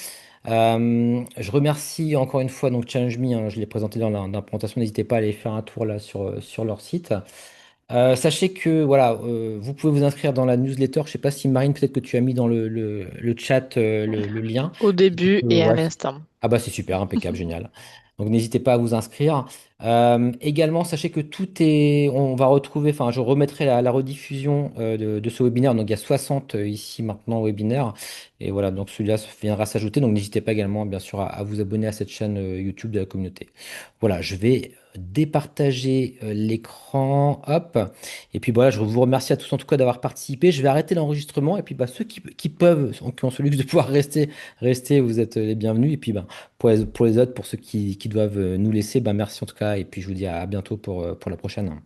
Je remercie encore une fois donc Challenge Me, hein, je l'ai présenté dans dans la présentation, n'hésitez pas à aller faire un tour là sur leur site. Sachez que voilà, vous pouvez vous inscrire dans la newsletter. Je sais pas si Marine, peut-être que tu as mis dans le chat le lien. Au début et à Ouais. l'instant. Ah bah c'est super, impeccable, génial. Donc n'hésitez pas à vous inscrire. Également, sachez que on va retrouver, enfin je remettrai la rediffusion de ce webinaire. Donc il y a 60 ici maintenant webinaires. Et voilà, donc celui-là viendra s'ajouter. Donc n'hésitez pas également, bien sûr, à vous abonner à cette chaîne YouTube de la communauté. Voilà, je vais départager l'écran. Hop. Et puis voilà, je vous remercie à tous en tout cas d'avoir participé. Je vais arrêter l'enregistrement. Et puis bah, ceux qui peuvent, qui ont ce luxe de pouvoir rester, vous êtes les bienvenus. Et puis bah, pour les autres, pour ceux qui doivent nous laisser, bah, merci en tout cas. Et puis je vous dis à bientôt pour la prochaine.